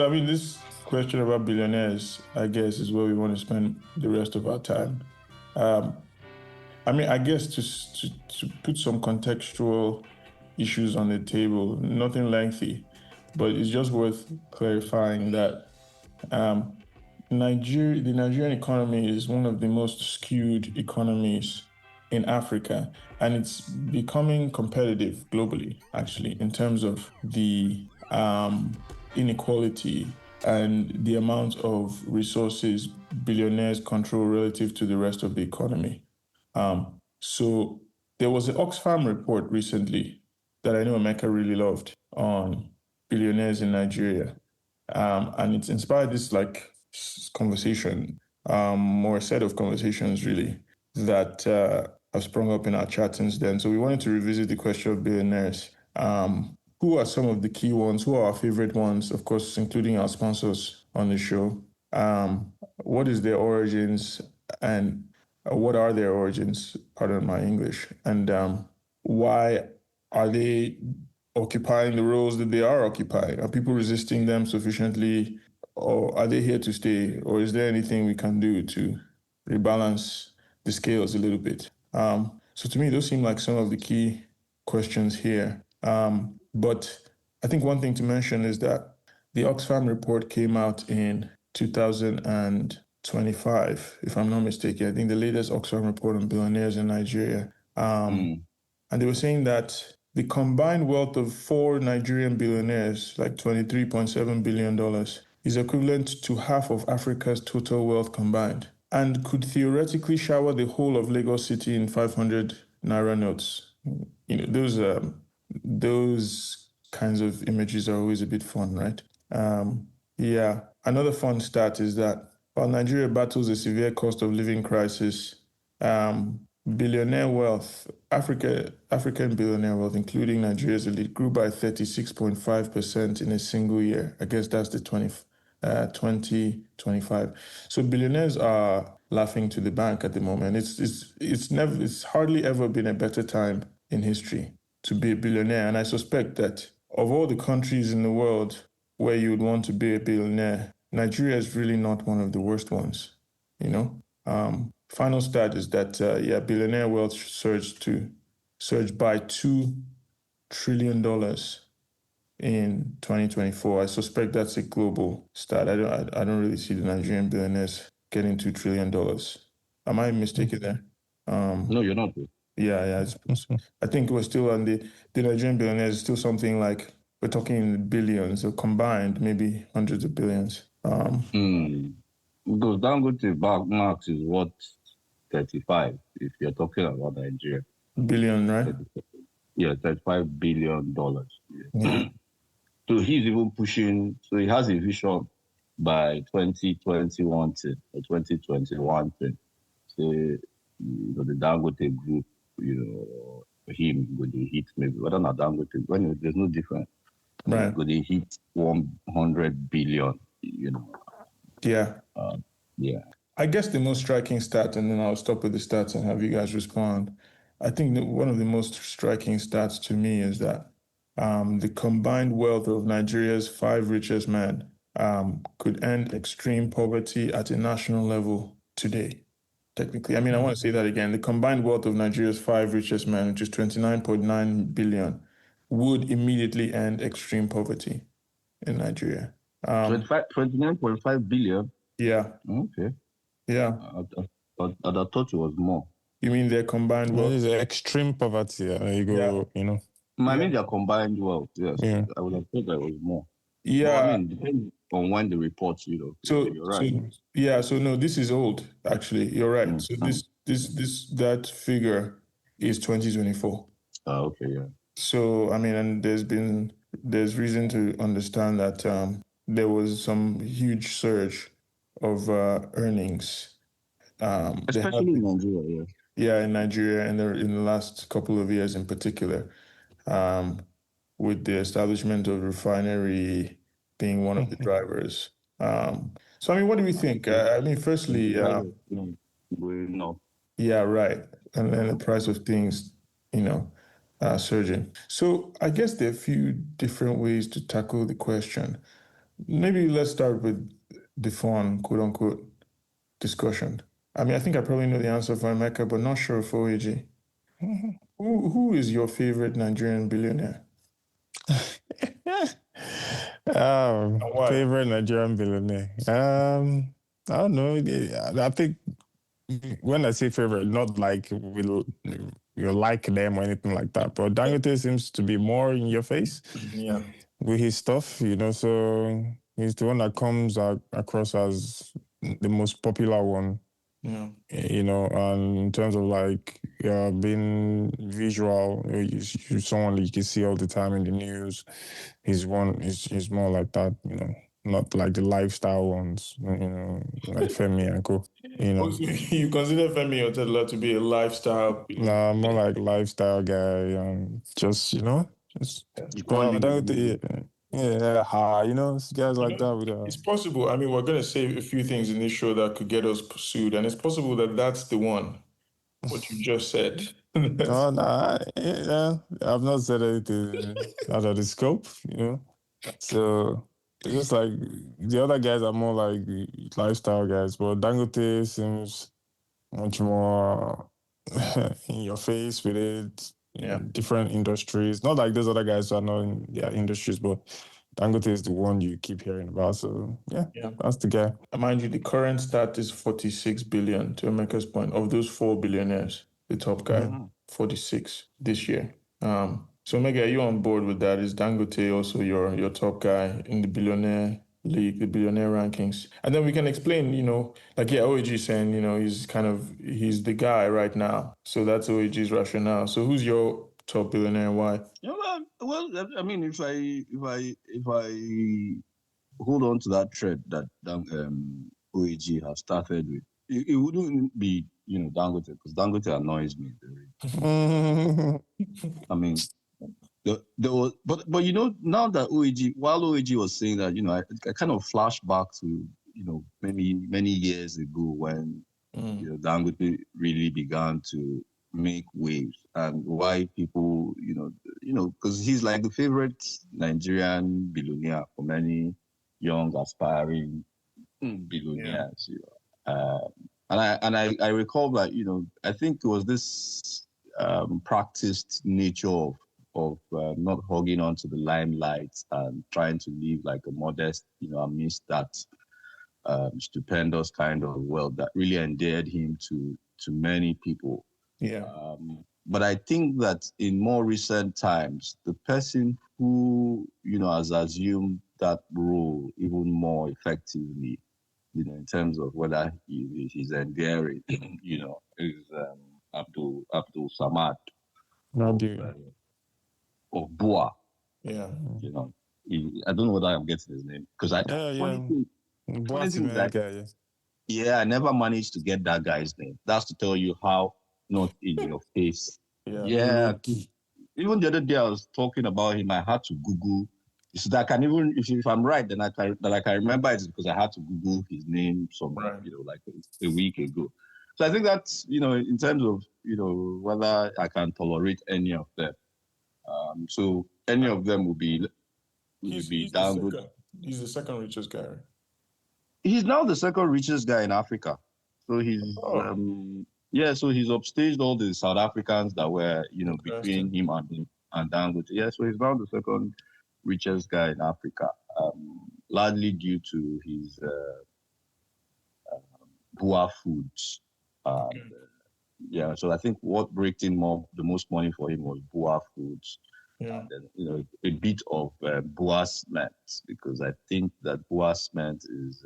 So, I mean, this question about billionaires, I guess, is where we want to spend the rest of our time. I mean, I guess to put some contextual issues on the table, nothing lengthy, but it's just worth clarifying that the Nigerian economy is one of the most skewed economies in Africa, and it's becoming competitive globally, actually, in terms of the inequality and the amount of resources billionaires control relative to the rest of the economy. So there was an Oxfam report recently that I know Emeka really loved on billionaires in Nigeria. And it's inspired this conversation, or a set of conversations really, that have sprung up in our chat since then. So we wanted to revisit the question of billionaires. Who are some of the key ones? Who are our favorite ones? Of course, including our sponsors on the show. What is their origins, and what are their origins? Pardon my English. And why are they occupying the roles that they are occupying? Are people resisting them sufficiently, or are they here to stay? Or is there anything we can do to rebalance the scales a little bit? So to me, those seem like some of the key questions here. But I think one thing to mention is that the Oxfam report came out in 2025, if I'm not mistaken. I think the latest Oxfam report on billionaires in Nigeria. And they were saying that the combined wealth of 4 Nigerian billionaires, like $23.7 billion, is equivalent to half of Africa's total wealth combined, and could theoretically shower the whole of Lagos City in 500 naira notes. You know, those kinds of images are always a bit fun, right? Yeah. Another fun stat is that while Nigeria battles a severe cost of living crisis, billionaire wealth, African billionaire wealth, including Nigeria's elite, grew by 36.5% in a single year. I guess that's the 2025. So billionaires are laughing to the bank at the moment. It's hardly ever been a better time in history to be a billionaire. And I suspect that of all the countries in the world where you would want to be a billionaire, Nigeria is really not one of the worst ones, you know? Final stat is that, billionaire wealth surged by $2 trillion in 2024. I suspect that's a global stat. I don't really see the Nigerian billionaires getting $2 trillion. Am I mistaken there? No, you're not. Yeah. I think we're still on the Nigerian billionaires is still something like, we're talking in billions, or combined, maybe hundreds of billions. Because Dangote max is what, 35, if you're talking about Nigeria. Billion, right? Yeah, $35 billion. Yeah. So he's even pushing, so he has a vision by 2021 or 2021 thing. So, the Dangote group, him with the hit maybe, whether not Dangote, when there's no difference. Right. With the hit 100 billion, Yeah. Yeah. I guess the most striking stat, and then I'll stop with the stats and have you guys respond. I think that one of the most striking stats to me is that the combined wealth of Nigeria's 5 richest men could end extreme poverty at a national level today, technically. I mean, I want to say that again. The combined wealth of Nigeria's 5 richest men, which is 29.9 billion, would immediately end extreme poverty in Nigeria. 29.5 billion? Yeah. Okay. Yeah. I thought it was more. You mean their combined wealth? It is extreme poverty. You go, I mean their combined wealth, yes. Yeah. I would have thought that was more. Yeah. But I mean, depending on when the reports, So you're right. So no, this is old, actually. You're right. So that figure is 2024. Okay, yeah. So, I mean, and there's reason to understand that there was some huge surge of earnings. Especially in Nigeria, yeah. Yeah, in Nigeria, in the last couple of years in particular, with the establishment of refinery being one of the drivers. So, I mean, what do we think? I mean, firstly, no. Yeah, right. And then the price of things, surging. So I guess there are a few different ways to tackle the question. maybe let's start with the fun, quote unquote, discussion. I mean, I think I probably know the answer for Emeka, but not sure for OAG. Who is your favorite Nigerian billionaire? Why? Favorite Nigerian billionaire. I don't know. I think when I say favorite, not like you like them or anything like that, but Dangote seems to be more in your face with his stuff, you know. So he's the one that comes across as the most popular one. Yeah. You know, and in terms of like being visual, you're someone that you can see all the time in the news. He's more like that, you know, not like the lifestyle ones, you know, like Femi and co. You know, you consider Femi Otedola to be a lifestyle? Nah, more like lifestyle guy. Just you know, just You can't live you know, guys like that with It's possible. I mean, we're going to say a few things in this show that could get us pursued, and it's possible that that's the one. What you just said. No, nah, yeah, I've not said anything out of the scope, you know. So it's just like the other guys are more like lifestyle guys, but Dangote seems much more in your face with it. Yeah. Different industries. Not like those other guys are not in their industries, but Dangote is the one you keep hearing about. So yeah, that's the guy. Mind you, the current stat is 46 billion, to Emeka's point. Of those 4 billionaires, the top guy, 46 this year. So Omega, are you on board with that? Is Dangote also your top guy in the billionaire league, the billionaire rankings? And then we can explain, you know, like OAG is saying, you know, he's the guy right now. So that's OAG's rationale. So who's your top billionaire and why? Well, I mean, if I hold on to that thread that OAG has started with, it wouldn't be, you know, Dangote, because Dangote annoys me. I mean, there was, but you know, now that while OAG was saying that, you know, I kind of flash back to, you know, many years ago when you know, Dangote really began to make waves, and why people, you know, because he's like the favorite Nigerian billionaire for many young aspiring billionaires. You know. And I recall that, you know, I think it was this practiced nature of not hogging onto the limelight and trying to live like a modest, you know, amidst that stupendous kind of wealth that really endeared him to many people. Yeah. But I think that in more recent times, the person who, you know, has assumed that role even more effectively, you know, in terms of whether he's endearing, you know, is Abdulsamad of Bua. Yeah. You know, I don't know whether I'm getting his name because I never managed to get that guy's name. That's to tell you how not in your face. Yeah. Even the other day I was talking about him. I had to Google. So that I can even, if I'm right, then I can remember it because I had to Google his name you know, like a week ago. So I think that's, you know, in terms of, you know, whether I can tolerate any of them. So any of them will be down good. He's the second richest guy. Right? He's now the second richest guy in Africa. So he's so he's upstaged all the South Africans that were, you know, between him and Dangote. Yeah, so he's now the second richest guy in Africa, largely due to his Bua foods. So I think what brought in the most money for him was Bua foods. Yeah. And then, you know, a bit of Bua cement, because I think that Bua cement is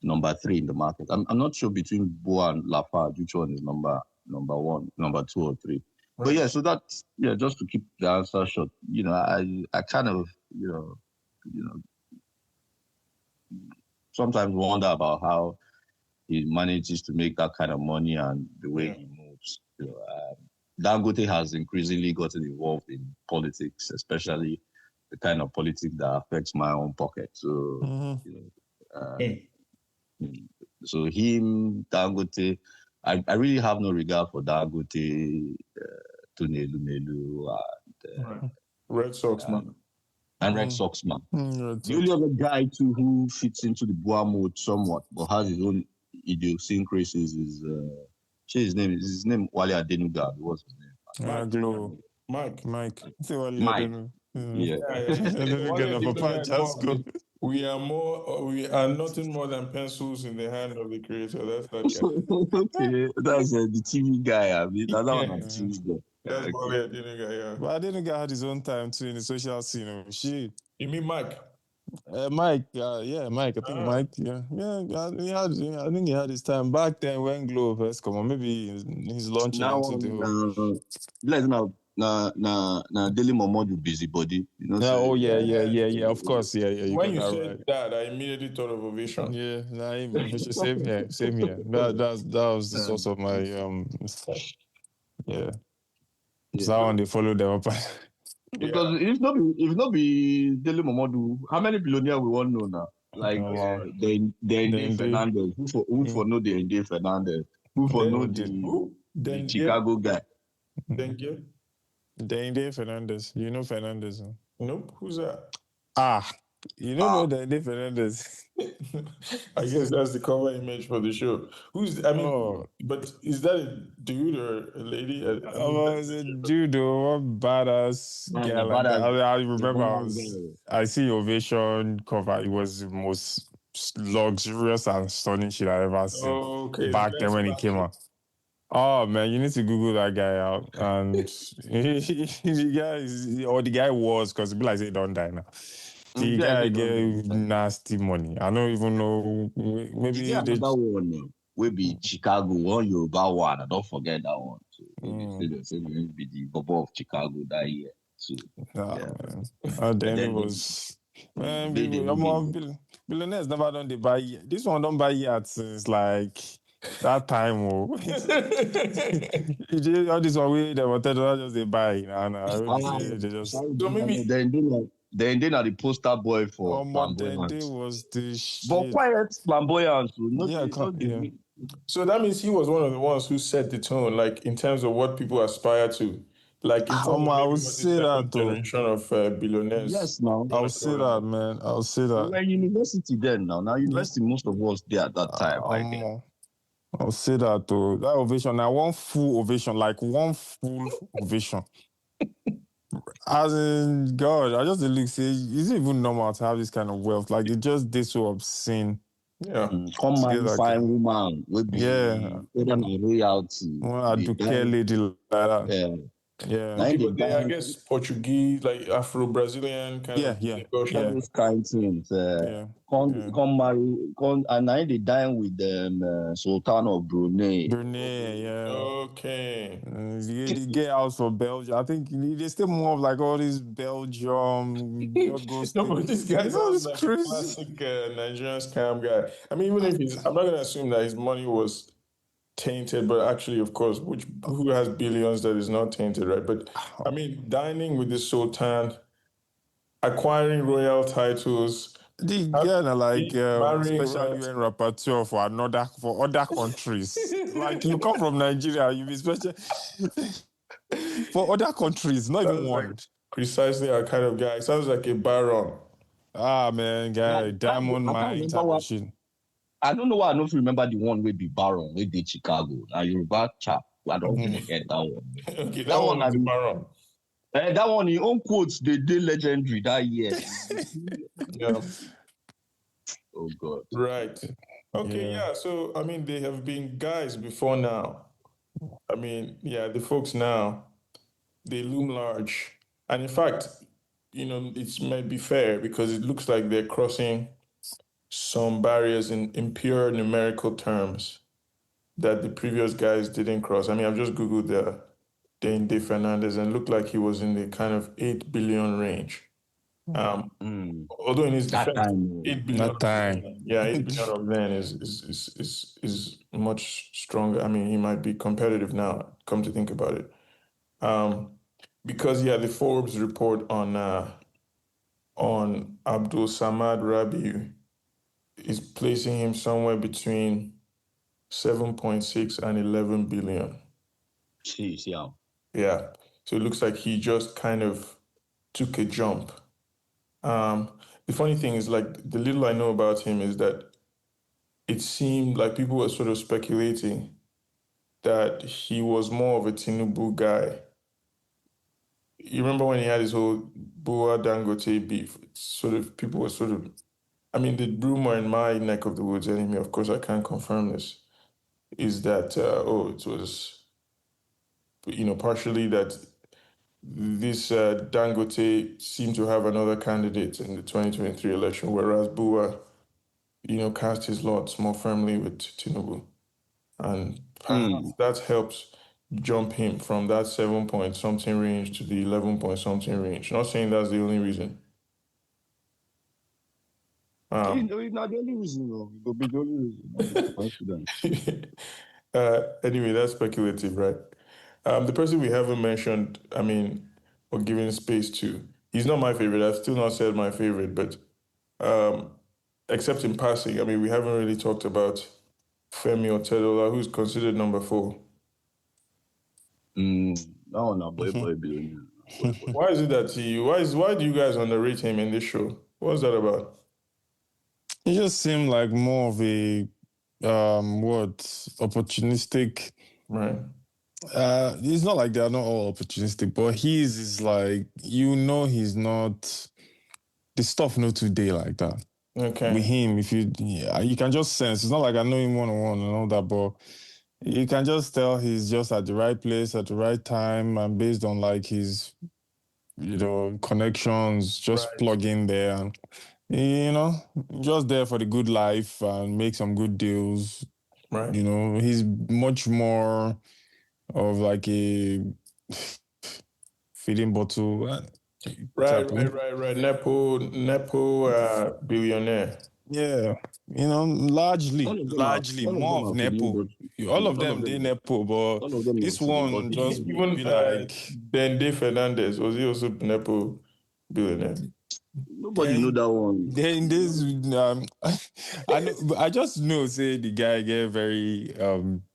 number 3 in the market. I'm not sure between Bua and Lafarge which one is number 1, number 2 or 3. Right. But yeah, so that's just to keep the answer short. You know, I kind of you know sometimes wonder about how he manages to make that kind of money and the way he moves. You know, Dangote has increasingly gotten involved in politics, especially the kind of politics that affects my own pocket. So, you know, so him, Dangote, I really have no regard for Dangote, Tunelu, and Red Sox man. and Red Sox man. Red The only Sox. other guy too who fits into the Boa mode somewhat, but has his own idiosyncrasies is his name Wale Adenuga. What's his name? Mike. Say Wale Mike. Adenuga. Yeah. We are nothing more than pencils in the hand of the creator. That's that guy. Okay, that's the TV guy. I mean, that's one of the TV guy. That's Okay. Wale Adenuga, yeah. But Adenuga had his own time too in the social scene. Shit. You mean Mike? Mike, Mike. I think Mike, I think he had his time back then when Glow first come on. Maybe he's launching Now, into the let's now Daily Momodu busybody. You know. Yeah. Of course, yeah. When you said that, I immediately thought of Ovation. Yeah, same here. That was the source of my yeah. So that one they follow them up. Because if not be Daily Momodu, how many billionaires we want know now? Like the Fernandez. Who for know the Fernandez? Who for know the Chicago guy? Dende Fernandez. You know Fernandez? Huh? Nope. Who's that? You don't know Dende Fernandez. I guess that's the cover image for the show. But is that a dude or a lady? It's a dude or a badass guy like that. I remember I see Ovation cover. It was the most luxurious and stunning shit I ever seen back then when it came out. Oh man, you need to Google that guy out. And the guy was, because be like they don't die now. The guy gave nasty money. I don't even know. Maybe another one will be Chicago, one Yoruba one. I don't forget that one. So they say will be the Bobo of Chicago that year. So then it was billionaires never done the buy. This one don't buy yet since like that time. All this one way they wanted to just they buy. They just so maybe then are the poster boy for Flamboyant. Was the shit. But quiet Flamboyant. So that means he was one of the ones who set the tone, like in terms of what people aspire to. Like in terms of I would say that generation of billionaires. Yes, now I'll say that, man. I'll say that. We were in university then. Now university, most of us there at that time. I'll say that though. That ovation, now one full ovation. As in, God, I just look say, is it even normal to have this kind of wealth? Like, it just did so obscene. Yeah. Come man, fine woman. Royalty. Aduke lady like that. Yeah. I guess Portuguese, like Afro-Brazilian kind of. Those kind of things. Come marry, and I they dine with the Sultan of Brunei. Okay. They get out for Belgium. I think they still more of like all these Belgium. But this guy is like a classic Nigerian scam guy. I mean, even if I'm not going to assume that his money was tainted, but actually, of course, who has billions that is not tainted, right? But I mean, dining with the Sultan, acquiring royal titles. The guy like special UN rapporteur for other countries. Like you come from Nigeria, you be special for other countries, not even one. Precisely our kind of guy. Sounds like a baron. Man, guy, diamond mine type of shit. I don't know why I don't remember the one with the baron with the Chicago. Now Yoruba chap. I don't forget that one. Okay, that one is the baron. That one, in own quotes, they did legendary that year. Yeah. Oh God. Right. Okay. Yeah. So I mean, they have been guys before now. I mean, the folks now, they loom large, and in fact, it might be fair because it looks like they're crossing some barriers in pure numerical terms that the previous guys didn't cross. I mean, I've just Googled Dende Fernandez and looked like he was in the kind of 8 billion range. Although in his defense, 8 billion. 8 billion of then is much stronger. I mean, he might be competitive now, come to think about it. Because the Forbes report on Abdulsamad Rabiu is placing him somewhere between 7.6 and 11 billion. Jeez, yeah. Yeah. So it looks like he just kind of took a jump The funny thing is, like, the little I know about him is that it seemed like people were sort of speculating that he was more of a Tinubu guy. You remember when he had his whole Bua Dangote beef? People were sort of, I mean, the rumor in my neck of the woods, anyway, of course, I can't confirm this, is that, it was, partially that this Dangote seemed to have another candidate in the 2023 election, whereas Bua, cast his lots more firmly with Tinubu. And perhaps that helps jump him from that 7 point something range to the 11 point something range. Not saying that's the only reason. Not the only reason, though. It could be the only reason. Not the coincidence. Anyway, that's speculative, right? The person we haven't mentioned, or given space to, he's not my favorite. I've still not said my favorite, but except in passing, we haven't really talked about Femi Otedola, who's considered number 4. No, boy, billionaire. Why is it that why do you guys underrate him in this show? What's that about? He just seemed like more of a opportunistic. Right. It's not like they are not all opportunistic, but his is like, he's not the stuff not today like that. Okay. With him, you can just sense. It's not like I know him one-on-one and all that, but you can just tell he's just at the right place at the right time, and based on like his, connections, just plug in there and, just there for the good life and make some good deals. Right. He's much more of like a feeding bottle. Right. Nepo billionaire. Yeah, largely more of Nepo. All of them, they Nepo, but this one just even be like Dende Fernandez, was he also Nepo billionaire? Nobody know that one. Then this, I just know, say the guy get very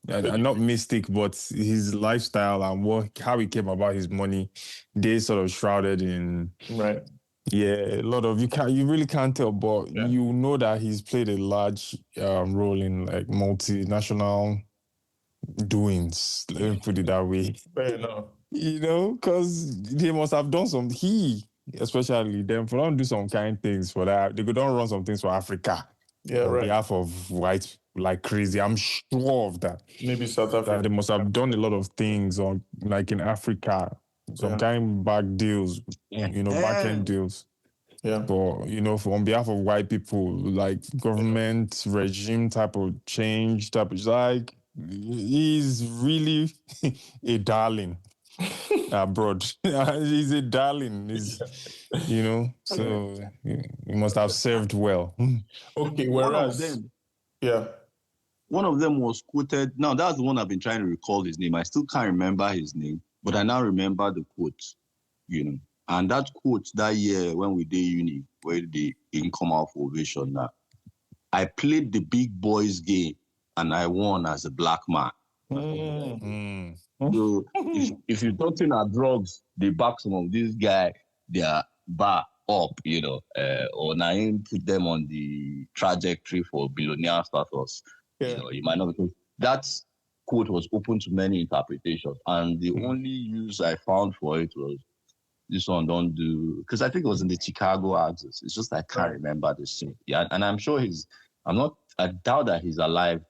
not mystic, but his lifestyle and how he came about his money, they sort of shrouded in right. Yeah, a lot of you really can't tell, but you know that he's played a large role in like multinational doings. Let me put it that way. Fair enough. Because they must have done especially them, for don't do some kind things for that. They could don't run some things for Africa. On behalf of white like crazy. I'm sure of that. Maybe South Africa. That they must have done a lot of things like in Africa. Some kind back deals, back end deals. Yeah. But, on behalf of white people, like government regime type of change, like, he's really a darling abroad. He's a darling. So he must have served well. Okay, whereas one of them was quoted. Now, that's the one I've been trying to recall his name. I still can't remember his name, but I now remember the quote, And that quote that year when we did uni, where the income out for ovation, that I played the big boys game and I won as a black man. So if you're talking about drugs, they back some of these guys, they are bar up, or Naim put them on the trajectory for billionaire status. You might not, because that quote was open to many interpretations, and the only use I found for it was this one don't do, because I think it was in the Chicago Axis. It's just I can't remember this thing. Yeah, and I'm sure I doubt that he's alive,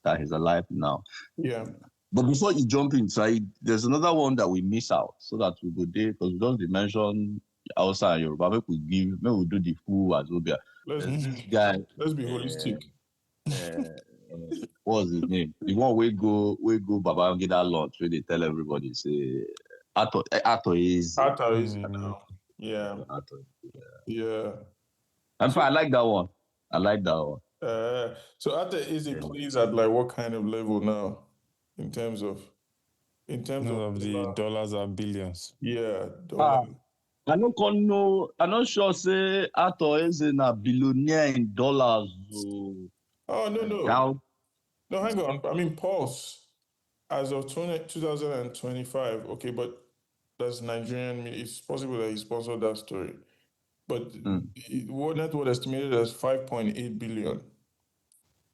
that he's alive now. Yeah. But before you jump inside, there's another one that we miss out, so that we go there, because we don't mention outside Yoruba. Maybe we do the full Azobia. Let's be holistic. What's his name? The one we go Babangida launch where they tell everybody, say Ato is now. Yeah. Yeah. And so I like that one. So Ato is plays at like what kind of level now? In terms of the dollars and billions. Yeah. I'm not sure say Ato is a billionaire in dollars. Oh no. No, hang on. Pulse as of 2025. Okay, but That's Nigerian. It's possible that he sponsored that story. But what net worth estimated as 5.8 billion.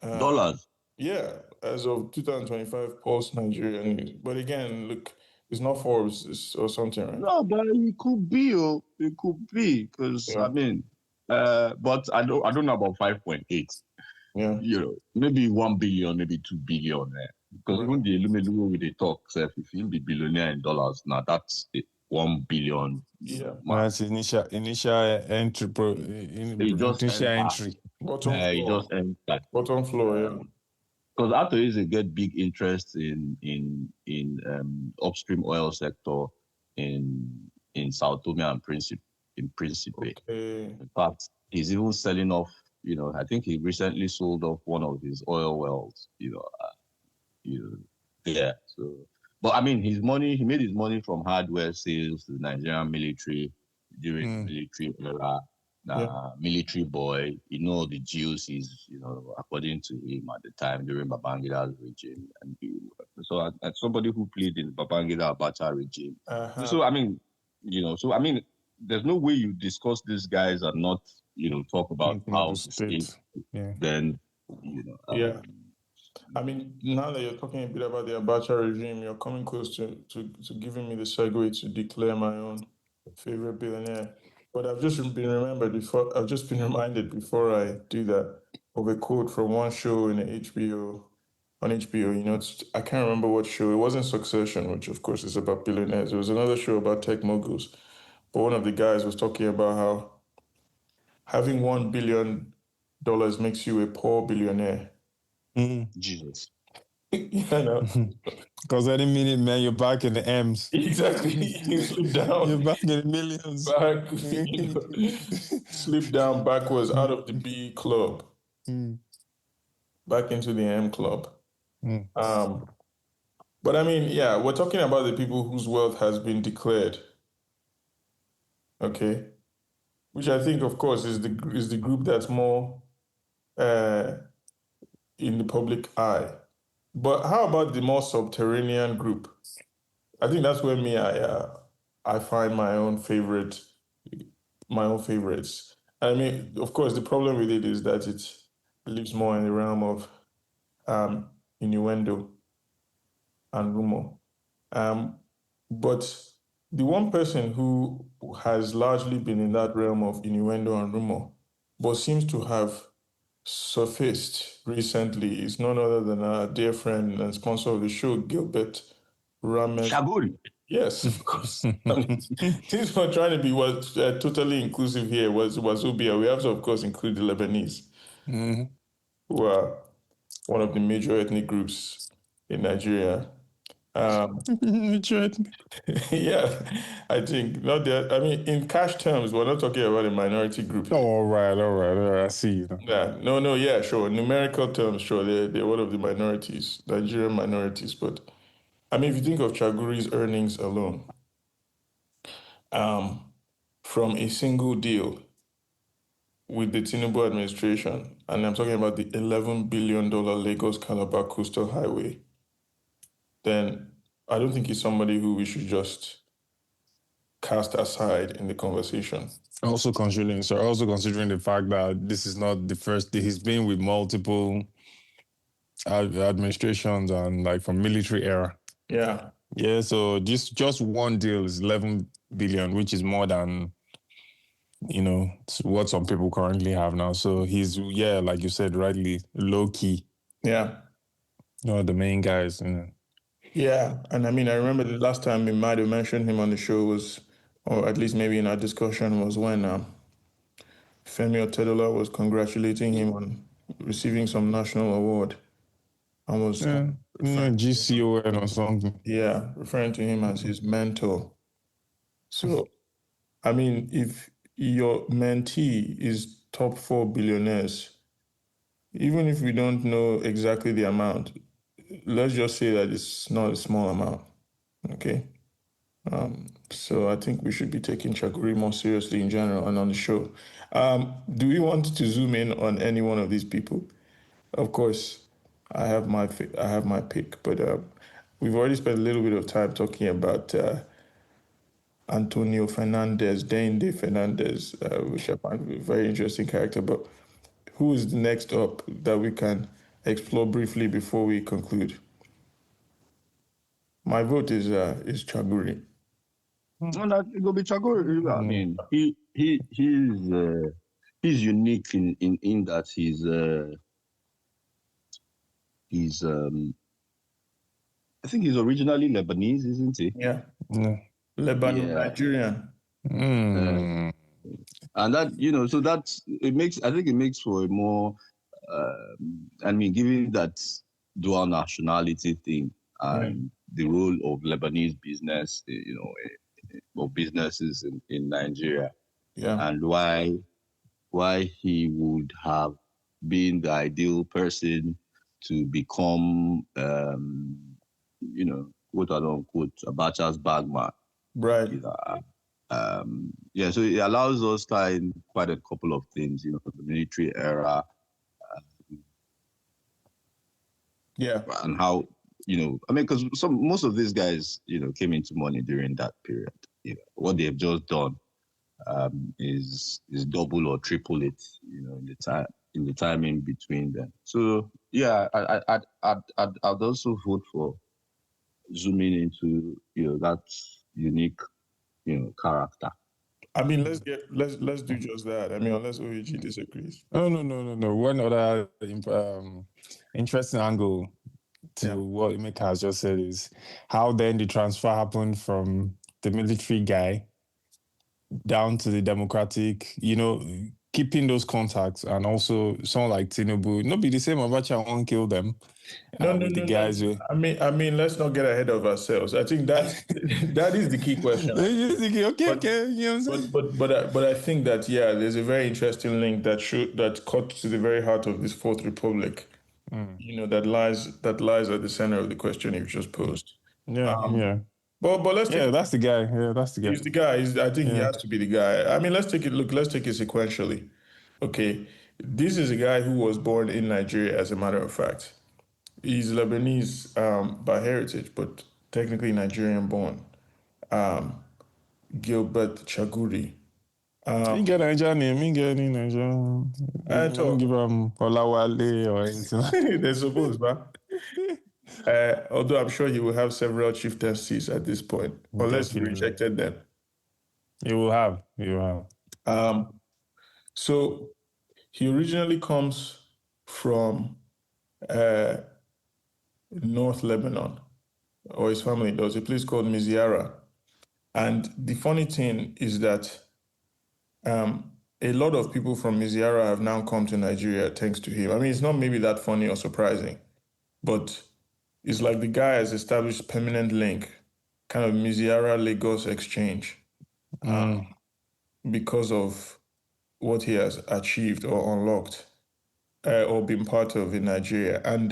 Dollars. Yeah, as of 2025 Pulse Nigerian News. But again, look, it's not Forbes or something, right? No, but it could be. It could be because Yeah. I mean, but I don't know about 5.8. Yeah. You know, maybe 1 billion, maybe 2 billion. Because even the Lumelu with the talk, if you be billionaire in dollars, now that's it, 1 billion. Yeah. That's initial entry. He just Initial entered. entry. Bottom floor. He just entered. Bottom floor, yeah. Because after this, they get big interest in upstream oil sector in Sao Tome and Principe. Okay. In fact, he's even selling off. You know, I think he recently sold off one of his oil wells. Yeah. So, but I mean, he made his money from hardware sales to the Nigerian military during the military era. Military boy, the Jews is, according to him at the time during Babangida's regime, and so as somebody who played in Babangida Abacha regime. So I mean, there's no way you discuss these guys and not, talk about how the state. Then, I mean, now that you're talking a bit about the Abacha regime, you're coming close to giving me the segue to declare my own favorite billionaire. But I've just been reminded before I do that of a quote from one show on HBO. I can't remember what show. It wasn't Succession, which of course is about billionaires. It was another show about tech moguls. But one of the guys was talking about how having $1 billion makes you a poor billionaire. Jesus. Because any minute, man, you're back in the M's. Exactly. You slip down. You're back in the millions. Slip down backwards out of the B club. Back into the M club. But I mean, yeah, we're talking about the people whose wealth has been declared. Okay. Which I think, of course, is the group that's more in the public eye. But how about the more subterranean group? I think that's where I find my own favorites. I mean, of course, the problem with it is that it lives more in the realm of innuendo and rumor. But the one person who has largely been in that realm of innuendo and rumor, but seems to have surfaced recently, is none other than our dear friend and sponsor of the show, Gilbert Chagoury. Yes, of course. Since we're trying to be totally inclusive here, Wazobia, we have to, of course, include the Lebanese, who are one of the major ethnic groups in Nigeria. Yeah, I think not that. I mean, in cash terms, we're not talking about a minority group. Oh, all right. I see you. Yeah, no, yeah, sure. In numerical terms, sure, they're one of the minorities, Nigerian minorities. But I mean, if you think of Chagoury's earnings alone, from a single deal with the Tinubu administration, and I'm talking about the $11 billion Lagos-Calabar Coastal Highway, then I don't think he's somebody who we should just cast aside in the conversation. Also considering the fact that this is not the first day he's been with multiple administrations and like from military era. Yeah. Yeah, so just one deal is 11 billion, which is more than what some people currently have now. So he's, like you said, rightly low key. Yeah. The main guys. Yeah, and I mean, I remember the last time we might have mentioned him on the show was, or at least maybe in our discussion, was when Femi Otedola was congratulating him on receiving some national award. And was GCON or something. Yeah, referring to him as his mentor. So, I mean, if your mentee is top 4 billionaires, even if we don't know exactly the amount, let's just say that it's not a small amount, okay? So I think we should be taking Chagoury more seriously in general and on the show. Do we want to zoom in on any one of these people? Of course, I have my pick, but we've already spent a little bit of time talking about Antonio Fernandez, Dende Fernandez, which I find a very interesting character. But who is the next up that we can explore briefly before we conclude? My vote is Chagoury. No, that it will be Chagoury. I mean, he's unique in that he's I think he's originally Lebanese, isn't he? Yeah. Lebanon, Yeah. Nigerian. And that, so that's, I think it makes for a more, I mean, given that dual nationality thing and the role of Lebanese business, of businesses in Nigeria, and why he would have been the ideal person to become, quote unquote, Abacha's bagman. Right. So it allows us to tie in quite a couple of things, the military era. And how, because most of these guys, came into money during that period. What they've just done is double or triple it, in the time in between them. So yeah, I'd also vote for zooming into that unique character. I mean, let's do just that. I mean, unless OEG disagrees. No. One other interesting angle to what Emeka has just said is how then the transfer happened from the military guy down to the democratic, keeping those contacts, and also someone like Tinubu, not be the same Abacha won't kill them. No. I mean, let's not get ahead of ourselves. I think that is the key question. But I think that there's a very interesting link that cut to the very heart of this Fourth Republic. That lies at the center of the question you've just posed. But let's take that's the guy. Yeah, that's the guy. He's the guy. I think he has to be the guy. I mean, let's take it sequentially. Okay, this is a guy who was born in Nigeria, as a matter of fact. He's Lebanese by heritage, but technically Nigerian born. Gilbert Chagoury. He get a Nigerian name. He get any Nigerian. Don't give him Olawale or anything. They're supposed, man. Although I'm sure he will have several chieftaincies at this point, unless he rejected them. He will have. So he originally comes from North Lebanon, or his family does, a place called Miziara. And the funny thing is that a lot of people from Miziara have now come to Nigeria thanks to him. I mean, it's not maybe that funny or surprising, but it's like the guy has established permanent link, kind of Miziara-Lagos exchange, because of what he has achieved or unlocked or been part of in Nigeria. And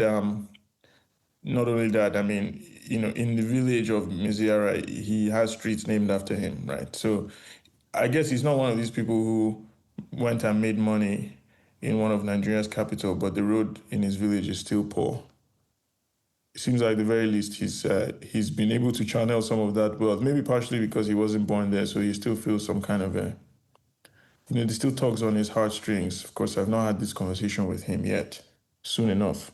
not only that, I mean, in the village of Miziara, he has streets named after him, right? So I guess he's not one of these people who went and made money in one of Nigeria's capital, but the road in his village is still poor. It seems like at the very least he's been able to channel some of that wealth, maybe partially because he wasn't born there, so he still feels some kind of it still tugs on his heartstrings. Of course, I've not had this conversation with him yet. Soon enough.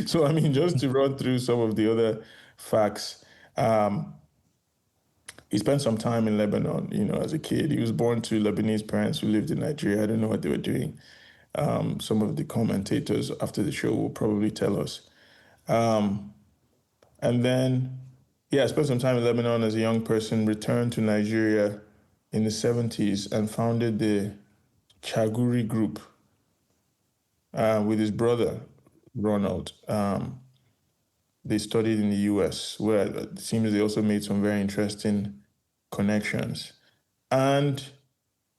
So, I mean, just to run through some of the other facts, he spent some time in Lebanon, as a kid. He was born to Lebanese parents who lived in Nigeria. I don't know what they were doing. Some of the commentators after the show will probably tell us. And then, spent some time in Lebanon as a young person, returned to Nigeria in the 70s and founded the Chagoury Group with his brother, Ronald. They studied in the US, where it seems they also made some very interesting connections. And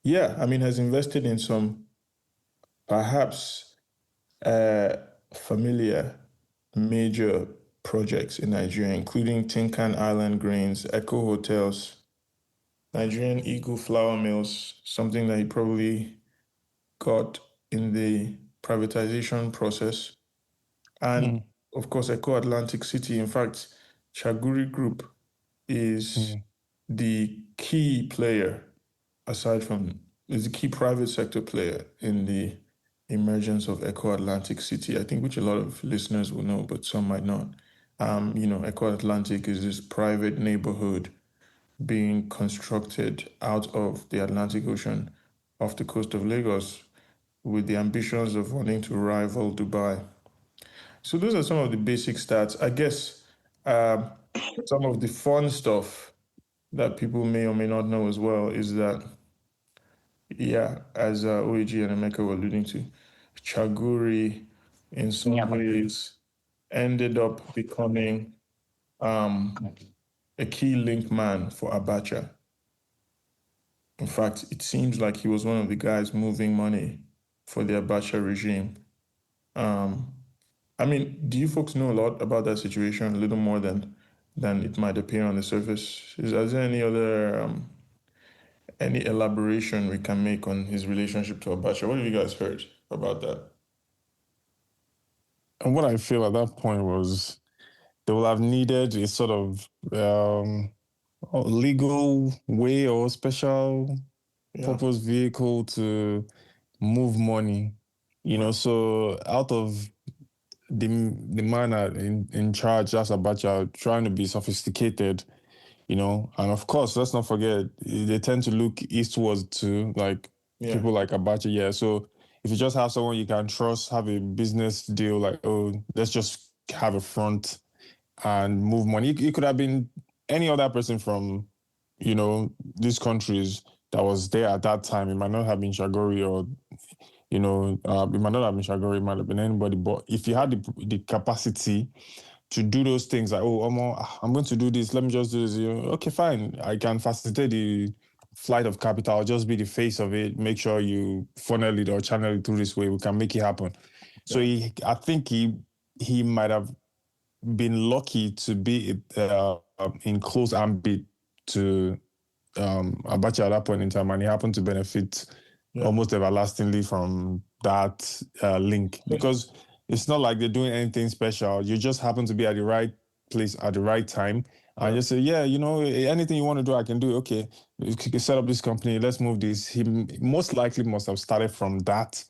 has invested in some perhaps familiar major projects in Nigeria, including Tinkan Island Grains, Echo Hotels, Nigerian Eagle Flour Mills, something that he probably got in the privatization process. And of course, Echo Atlantic City. In fact, Chagoury Group is the key player, is the key private sector player in the emergence of Eco-Atlantic City, I think, which a lot of listeners will know, but some might not. Eco-Atlantic is this private neighborhood being constructed out of the Atlantic Ocean off the coast of Lagos with the ambitions of wanting to rival Dubai. So those are some of the basic stats. I guess some of the fun stuff that people may or may not know as well is that, as OAG and Emeka were alluding to, Chagoury in some ways ended up becoming a key link man for Abacha. In fact, it seems like he was one of the guys moving money for the Abacha regime. Do you folks know a lot about that situation, a little more than it might appear on the surface? Is there any other any elaboration we can make on his relationship to Abacha? What have you guys heard about that? And what I feel at that point was they will have needed a sort of legal way or special purpose vehicle to move money, so out of the man in charge, that's Abacha, trying to be sophisticated, and of course, let's not forget, they tend to look eastwards too, like people like Abacha, so if you just have someone you can trust, have a business deal, like, oh, let's just have a front and move money. It could have been any other person from, these countries that was there at that time. It might not have been Chagoury or, it might not have been Chagoury, it might have been anybody. But if you had the capacity to do those things, like, I'm going to do this, let me just do this. Okay, fine. I can facilitate the flight of capital, just be the face of it, make sure you funnel it or channel it through this way, we can make it happen. So I think he might have been lucky to be in close ambit to Abacha at that point in time, and he happened to benefit almost everlastingly from that link, because it's not like they're doing anything special. You just happen to be at the right place at the right time, and just say, anything you want to do, I can do. Okay, you can set up this company, let's move this. He most likely must have started from that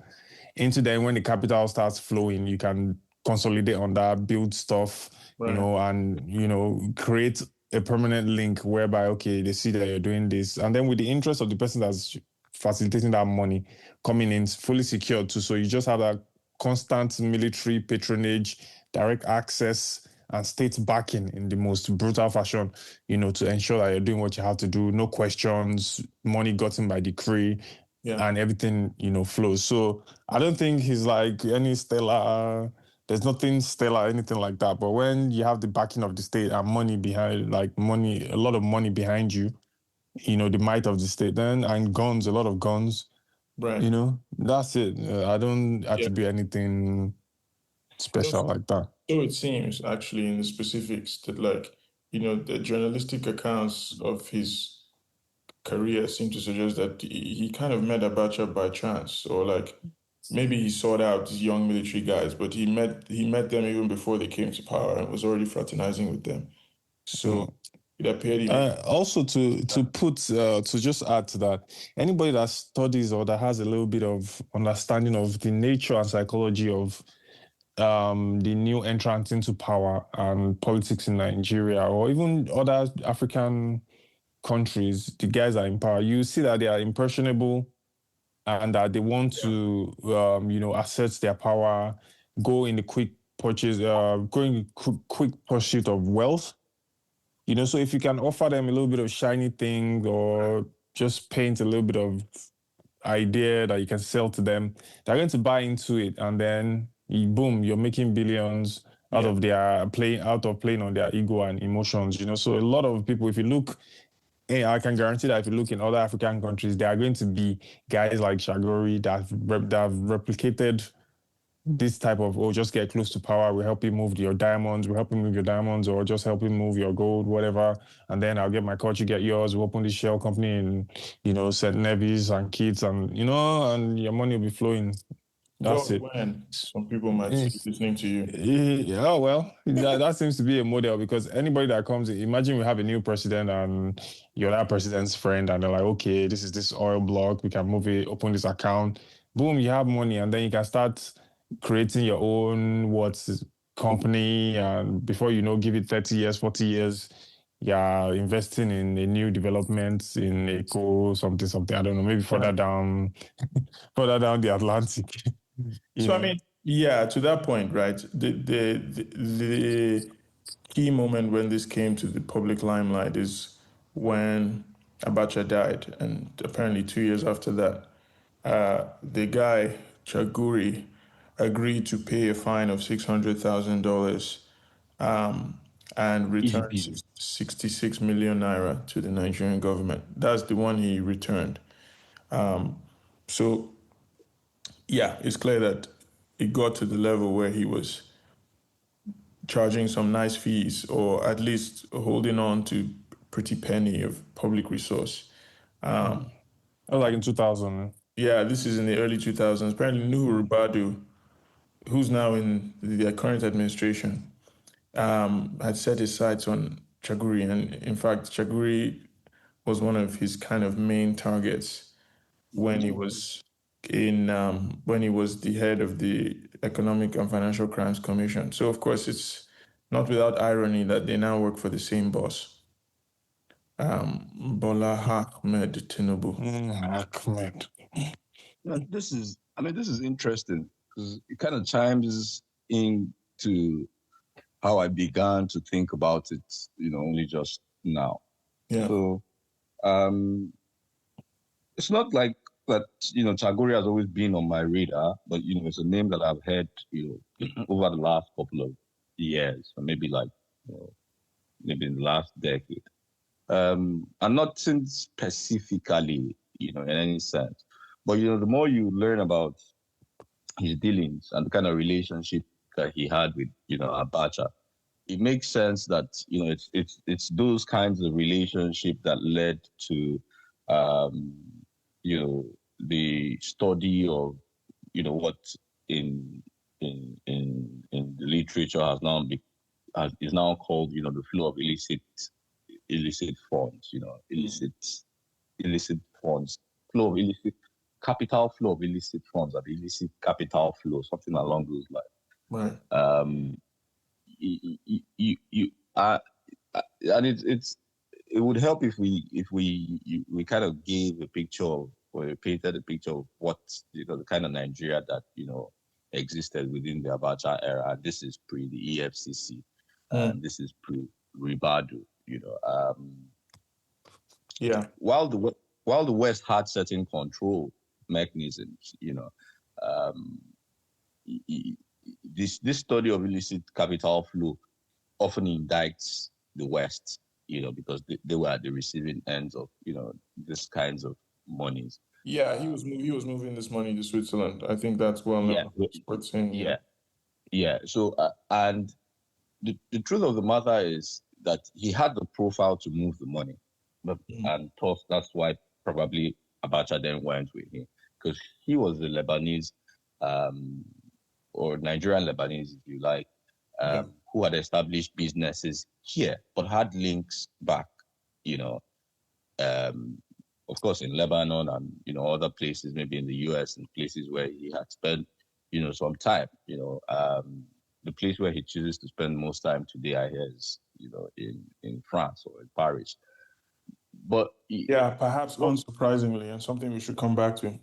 into then when the capital starts flowing, you can consolidate on that, build stuff, and create a permanent link whereby, okay, they see that you're doing this, and then with the interest of the person that's facilitating that money coming in fully secured too, so you just have that constant military patronage, direct access, and state backing in the most brutal fashion, to ensure that you're doing what you have to do, no questions, money gotten by decree, and everything, flows. So I don't think he's like any stellar. There's nothing stellar, anything like that. But when you have the backing of the state and money behind, a lot of money behind you, the might of the state, then, and guns, a lot of guns, right? That's it. I don't attribute anything special like that. So it seems, actually, in the specifics, that the journalistic accounts of his career seem to suggest that he kind of met Abacha by chance, or maybe he sought out these young military guys, but he met them even before they came to power and was already fraternizing with them. So it appeared also to just add to that, anybody that studies or that has a little bit of understanding of the nature and psychology of the new entrants into power and politics in Nigeria or even other African countries, the guys are in power, you see that they are impressionable and that they want to, assert their power, go in the quick purchase, quick pursuit of wealth. So if you can offer them a little bit of shiny thing or just paint a little bit of idea that you can sell to them, they're going to buy into it, and then boom, you're making billions out of playing on their ego and emotions. So a lot of people, if you look, I can guarantee that if you look in other African countries, there are going to be guys like Chagoury that have replicated this type of, just get close to power, we'll help you move your diamonds, or just help you move your gold, whatever, and then I'll get my cut, you get yours, we'll open this shell company in, St. Nevis and Kitts, and, and your money will be flowing That's Go it. when some people might be listening to you. Yeah, well, that seems to be a model because anybody that comes in, imagine we have a new president and you're that president's friend, and they're like, okay, this is this oil block, we can move it, open this account, boom, you have money, and then you can start creating your own company, and before you know, give it 30 years, 40 years, yeah, investing in a new development in Eco, something, I don't know, maybe further down the Atlantic. So I Yeah. mean, yeah, to that point, right? The key moment when this came to the public limelight is when Abacha died, and apparently 2 years after that, the guy Chagoury agreed to pay a fine of $600,000 and Easy returned peasy. 66 million naira to the Nigerian government. That's the one he returned. So yeah, it's clear that it got to the level where he was charging some nice fees or at least holding on to pretty penny of public resource. That was like in 2000. Yeah, this is in the early 2000s. Apparently, Nuhu Rubadu, who's now in the current administration, had set his sights on Chagoury. And in fact, Chagoury was one of his kind of main targets when he was when he was the head of the Economic and Financial Crimes Commission. So of course it's not without irony that they now work for the same boss, Bola Ahmed Tinubu. Ahmed. This is interesting because it kind of chimes into how I began to think about it, only just now. Yeah. So, it's not like that, Chagoury has always been on my radar, but, it's a name that I've heard, over the last couple of years, or maybe maybe in the last decade. And not specifically, in any sense, but, the more you learn about his dealings and the kind of relationship that he had with, Abacha, it makes sense that, it's those kinds of relationship that led to, the study of, what in the literature is now called, the flow of illicit funds, illicit funds, capital flow of illicit funds, or illicit capital flow, something along those lines. Right. And it would help if we kind of gave a picture of, or painted a picture of what the kind of Nigeria that existed within the Abacha era. This is pre the EFCC, and this is pre Ribadu. Yeah. While the West had certain control mechanisms, this study of illicit capital flow often indicts the West, because they were at the receiving ends of, these kinds of monies. Yeah, he was moving this money to Switzerland. I think that's well known. Yeah. So and the truth of the matter is that he had the profile to move the money, and thus that's why probably Abacha then went with him, because he was the Lebanese, or Nigerian Lebanese, if you like, who had established businesses here, but had links back, of course, in Lebanon and, other places, maybe in the US and places where he had spent, some time, the place where he chooses to spend most time today, I hear, is, in France or in Paris. But yeah, perhaps unsurprisingly, and something we should come back to.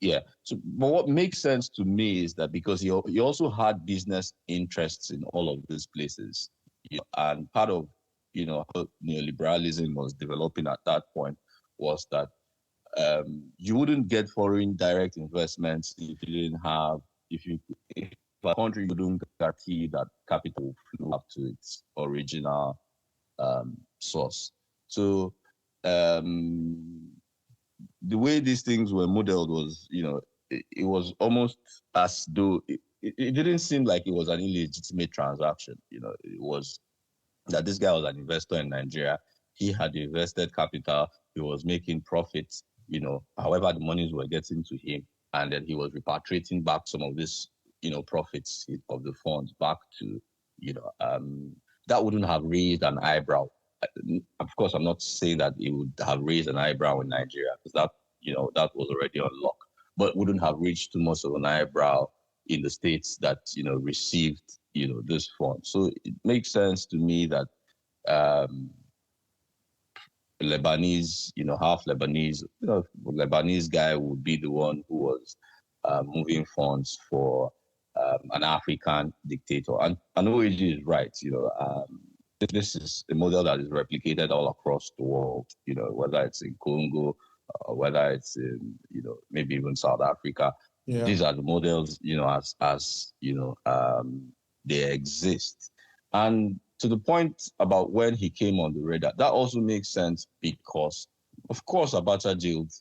Yeah. So, but what makes sense to me is that because he also had business interests in all of these places, and part of how neoliberalism was developing at that point was that you wouldn't get foreign direct investments if a country wouldn't guarantee that capital will flow up to its original source. So the way these things were modeled was, it was almost as though it didn't seem like it was an illegitimate transaction. It was that this guy was an investor in Nigeria. He had invested capital. He was making profits. However the monies were getting to him, and then he was repatriating back some of this, profits of the funds back to, that wouldn't have raised an eyebrow. Of course, I'm not saying that it would have raised an eyebrow in Nigeria, because that, that was already unlocked, but wouldn't have reached too much of an eyebrow in the states that, received, this fund. So it makes sense to me that Lebanese, half Lebanese, Lebanese guy would be the one who was moving funds for an African dictator. And OAG is right, this is a model that is replicated all across the world, whether it's in Congo, whether it's in, maybe even South Africa. Yeah. These are the models, as they exist. And to the point about when he came on the radar, that also makes sense because, of course, Abacha jailed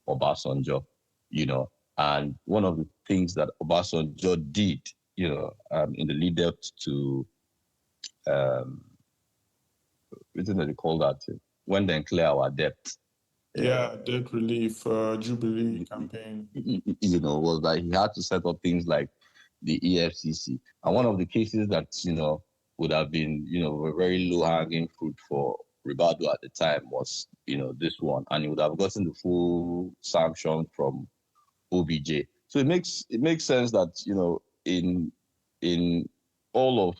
Obasanjo, and one of the things that Obasanjo did, in the lead up to, what do they call that? When they clear our debt. Debt relief, Jubilee campaign. Was that he had to set up things like the EFCC. And one of the cases that, would have been, a very low-hanging fruit for Rabiu at the time was, this one. And he would have gotten the full sanction from OBJ. So it makes sense that, in all of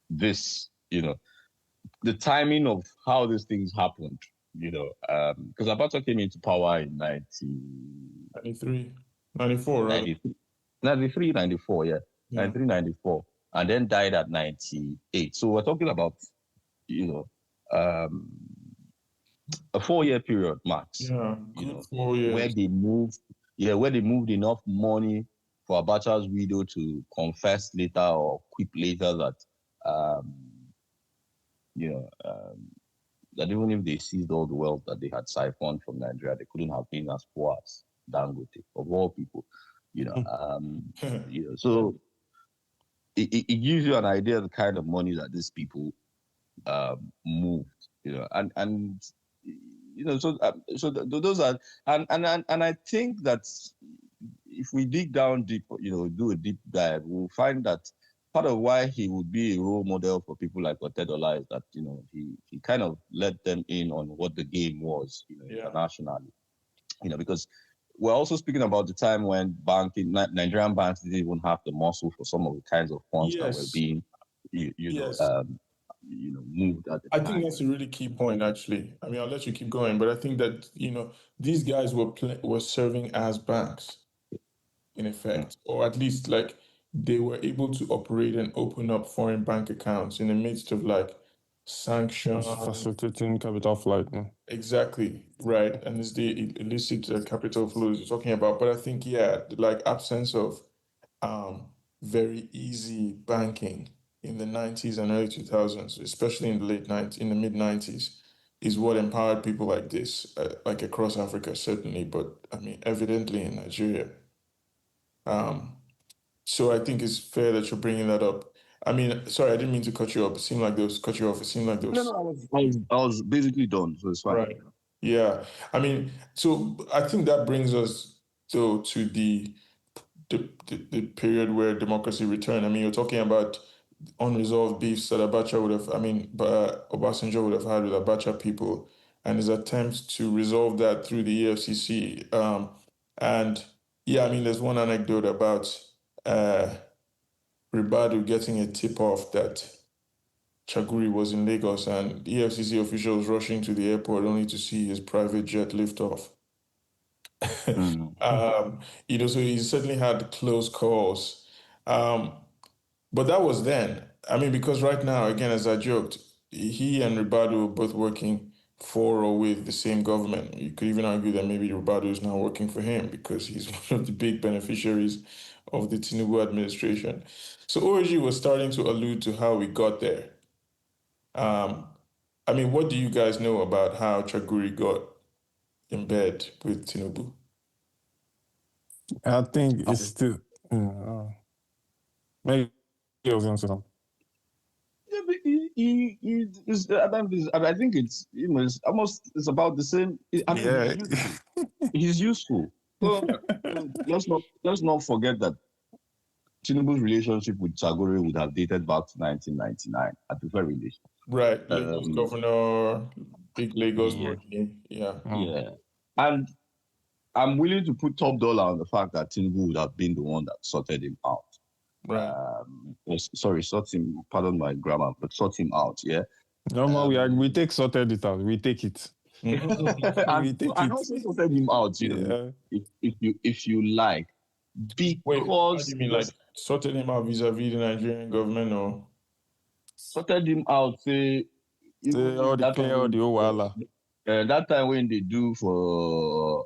this, the timing of how these things happened, because Abacha came into power in 93, 94, right? 93, 94, yeah. 93, 94, and then died at 98. So we're talking about, a 4-year period max. Yeah, 4 years. Where they moved enough money for Abacha's widow to confess later or quip later that, that even if they seized all the wealth that they had siphoned from Nigeria, they couldn't have been as poor as Dangote, of all people. So it gives you an idea of the kind of money that these people moved, and so those are, and I think that if we dig down deep, do a deep dive, we'll find that part of why he would be a role model for people like Otedola is that he kind of let them in on what the game was, internationally, because we're also speaking about the time when Nigerian banks didn't even have the muscle for some of the kinds of funds that were being, moved at the time. I think that's a really key point, actually. I mean, I'll let you keep going, but I think that, these guys were serving as banks, in effect, or at least like they were able to operate and open up foreign bank accounts in the midst of like sanctions. Facilitating capital flight. Yeah. Exactly, right. And it's the illicit capital flows you're talking about. But I think, like absence of very easy banking in the 90s and early 2000s, especially in the mid 90s, is what empowered people like this, like across Africa, certainly, but I mean, evidently in Nigeria. So I think it's fair that you're bringing that up. I mean, sorry, I didn't mean to cut you off. It seemed like those cut you off. It seemed like those. No, I was basically done, so it's fine. Right. Yeah. I mean, so I think that brings us to the period where democracy returned. I mean, you're talking about unresolved beefs that Obasanjo would have had with Abacha people, and his attempts to resolve that through the EFCC. There's one anecdote about Rabiu getting a tip-off that Chagoury was in Lagos and EFCC officials rushing to the airport only to see his private jet lift off. So he certainly had close calls. But that was then. I mean, because right now, again, as I joked, he and Rabiu were both working for or with the same government. You could even argue that maybe Rabiu is now working for him because he's one of the big beneficiaries of the Tinubu administration. So OAG was starting to allude to how we got there. I mean, what do you guys know about how Chagoury got in bed with Tinubu? I think it's still maybe I was gonna say something. I think it's it's about the same. He's useful. So let's not forget that Tinubu's relationship with Chagoury would have dated back to 1999 at the very least. Right, Lagos governor, big Lagos money. Yeah, and I'm willing to put top dollar on the fact that Tinubu would have been the one that sorted him out. Right. Sort him. Pardon my grammar, but sort him out. Yeah. No, we take sorted it out. We take it. I also sorted him out. You know, if you like, because wait, how do you mean like sorted him out vis-a-vis the Nigerian government, or sorted him out? Say all the Owala. That time when they do for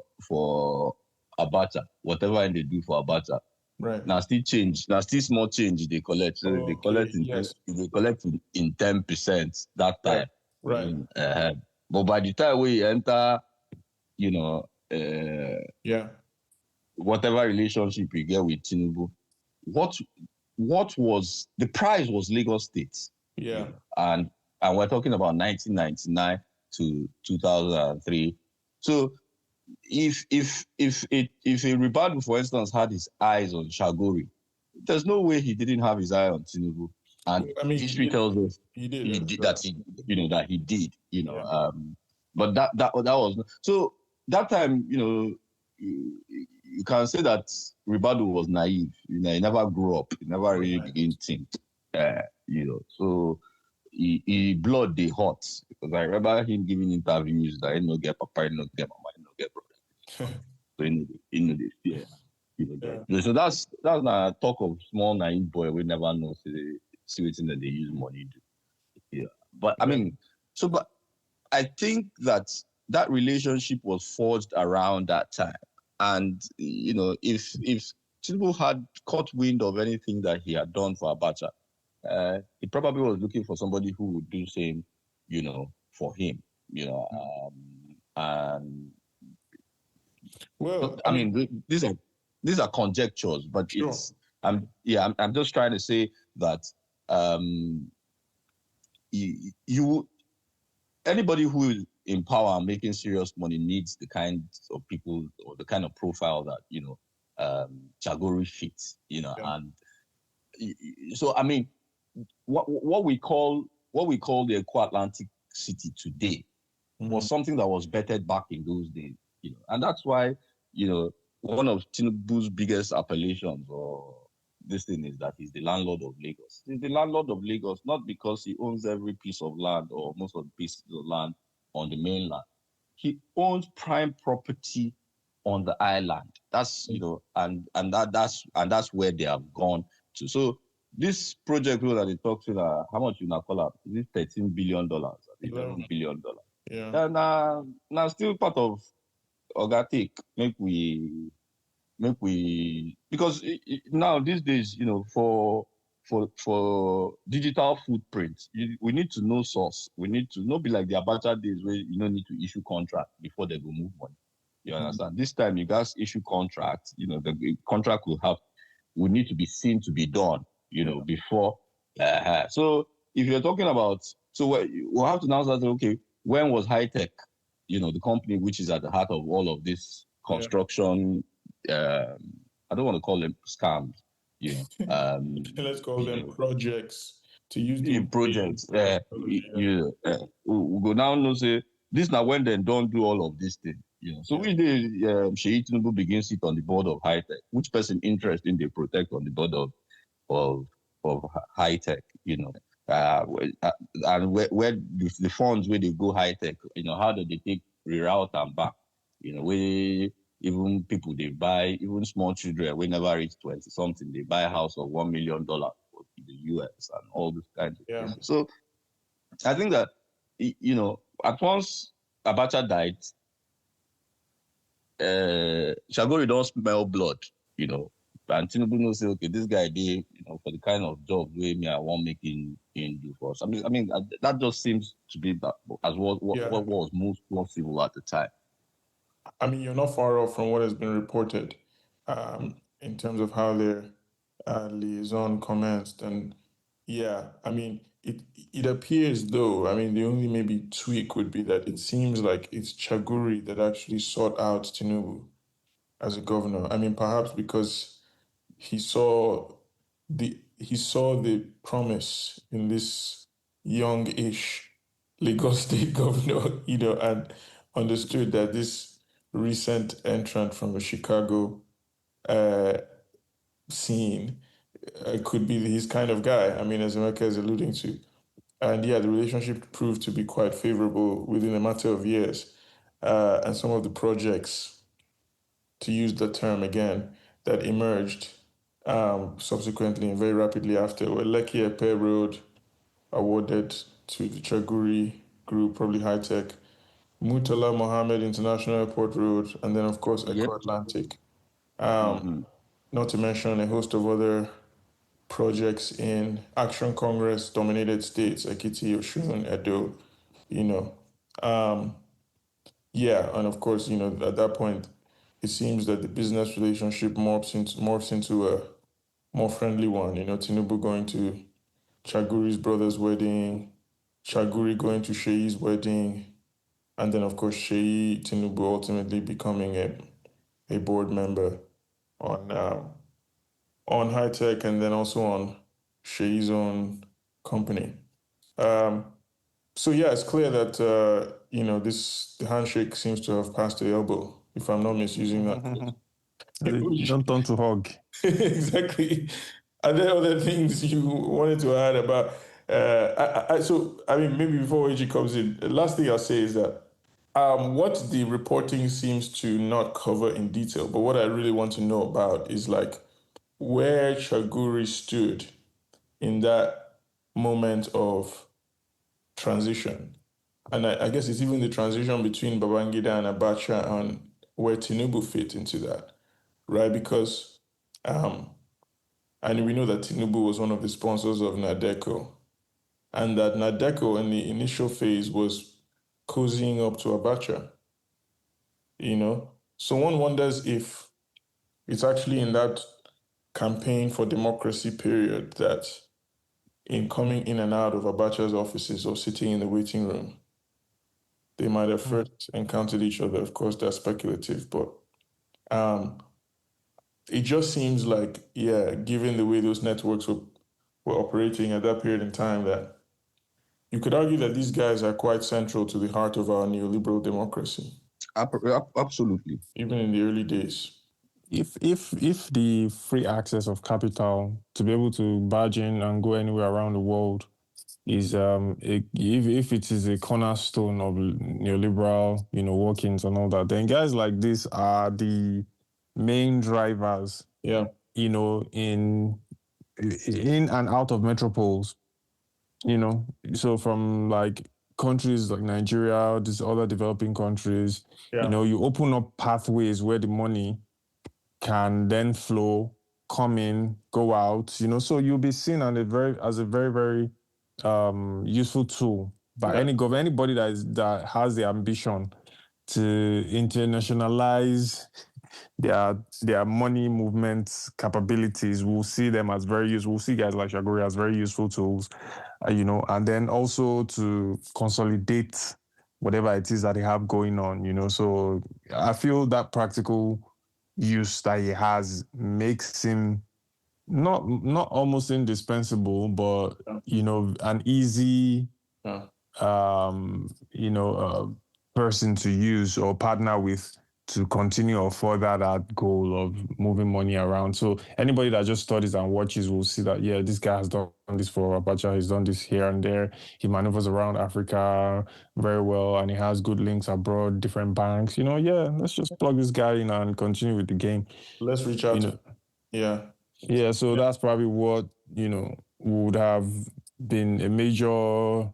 Abacha, whatever they do for Abacha, right? Now still change. Now still small change they collect. So they collect in 10% that time. Right. But by the time we enter, whatever relationship you get with Tinubu, what was the price was Lagos State. Yeah. And we're talking about 1999 to 2003. So if a Rabiu, for instance, had his eyes on Chagoury, there's no way he didn't have his eye on Tinubu. And history tells us he did. But that was so that time, you can say that Rabiu was naive. He never grew up. He never really began to think. So he blood they hot, because I remember him giving interviews that he no get papa, he no get mama, he no get brother. So he know this fear. So that's a talk of small naive boy we never know see what's that they use money do. Yeah. But but I think that relationship was forged around that time. And if Tinubu had caught wind of anything that he had done for Abacha, he probably was looking for somebody who would do the same, for him, and well, these are conjectures, but sure. I'm just trying to say that anybody who is in power and making serious money needs the kind of people or the kind of profile that Chagoury fits, and so what we call the Eco-Atlantic city today was something that was bettered back in those days, and that's why one of Tinubu's biggest appellations or this thing is that he's the landlord of Lagos. He's the landlord of Lagos not because he owns every piece of land or most of the pieces of land on the mainland. He owns prime property on the island. That's that's where they have gone to. So this project that they talked about, how much you now call up? Is it $13 billion? $11 billion. Yeah. Now still part of Ogatik. Make we because now these days, for digital footprint, we need to know source. We need to not be like the Abacha days where you don't need to issue contract before they go move money. You understand? This time you guys issue contract. The contract will need to be seen to be done. Before. So if you're talking about, we'll have to now say, okay, when was High Tech, the company which is at the heart of all of this construction? I don't want to call them scams. Let's call them projects. To use the projects. We go now and say this now when they don't do all of this thing. So which day Sheyi Tinubu begins sit on the board of High Tech? Which person interest in they protect on the board of High Tech? And where the funds where they go High Tech, how do they take reroute and back? Where even people they buy, even small children, we never reach 20 something, they buy a house of $1 million in the US and all these kinds of things. So I think that at once Abacha died, Chagoury don't smell blood, and Tinubu knows say, okay, this guy did, for the kind of job way I want making him do for us. That just seems to be that as what was most plausible at the time. You're not far off from what has been reported in terms of how their liaison commenced. And it appears though, I mean, the only maybe tweak would be that it seems like it's Chagoury that actually sought out Tinubu as a governor. I mean, perhaps because he saw the promise in this young-ish Lagos State governor, and understood that this recent entrant from the Chicago uh, scene could be his kind of guy. I mean, as Emeka is alluding to. And yeah, the relationship proved to be quite favorable within a matter of years. And some of the projects, to use the term again, that emerged subsequently and very rapidly after were Lekki Epe Road, awarded to the Chagoury Group, probably high tech, Murtala Mohammed International Airport Road, and then, of course, Eco Atlantic. Not to mention a host of other projects in Action Congress dominated states, Ekiti, Osun, Edo, you know. Yeah, and of course, at that point, it seems that the business relationship morphs into a more friendly one. Tinubu going to Chagoury's brother's wedding, Chagoury going to Sheyi's wedding, and then, of course, Sheyi Tinubu ultimately becoming a board member on high tech and then also on Sheyi's own company. So yeah, it's clear that the handshake seems to have passed the elbow, if I'm not misusing that. Don't turn to hug. Exactly. Are there other things you wanted to add about? I mean, maybe before AG comes in, the last thing I'll say is that what the reporting seems to not cover in detail, but what I really want to know about is like where Chagoury stood in that moment of transition. And I guess it's even the transition between Babangida and Abacha and where Tinubu fit into that, right? Because, and we know that Tinubu was one of the sponsors of Nadeco, and that Nadeco in the initial phase was cozying up to Abacha, So one wonders if it's actually in that campaign for democracy period that in coming in and out of Abacha's offices or sitting in the waiting room, they might have first encountered each other. Of course, that's speculative, but it just seems like, yeah, given the way those networks were operating at that period in time, that you could argue that these guys are quite central to the heart of our neoliberal democracy. Absolutely. Even in the early days. If the free access of capital to be able to barge in and go anywhere around the world is if it is a cornerstone of neoliberal workings and all that, then guys like this are the main drivers. Yeah. In and out of metropoles. So from like countries like Nigeria, these other developing countries, you open up pathways where the money can then flow, come in, go out, so you'll be seen as a very, very useful tool by anybody that has the ambition to internationalize their money movement capabilities. We'll see them as very useful. We'll see guys like Chagoury as very useful tools, and then also to consolidate whatever it is that they have going on, So I feel that practical use that he has makes him not almost indispensable, but an easy person to use or partner with to continue or further that goal of moving money around. So anybody that just studies and watches will see that, yeah, this guy has done this for Abacha, he's done this here and there. He maneuvers around Africa very well and he has good links abroad, different banks. Let's just plug this guy in and continue with the game. Let's reach out to him. Yeah, so that's probably what, would have been a major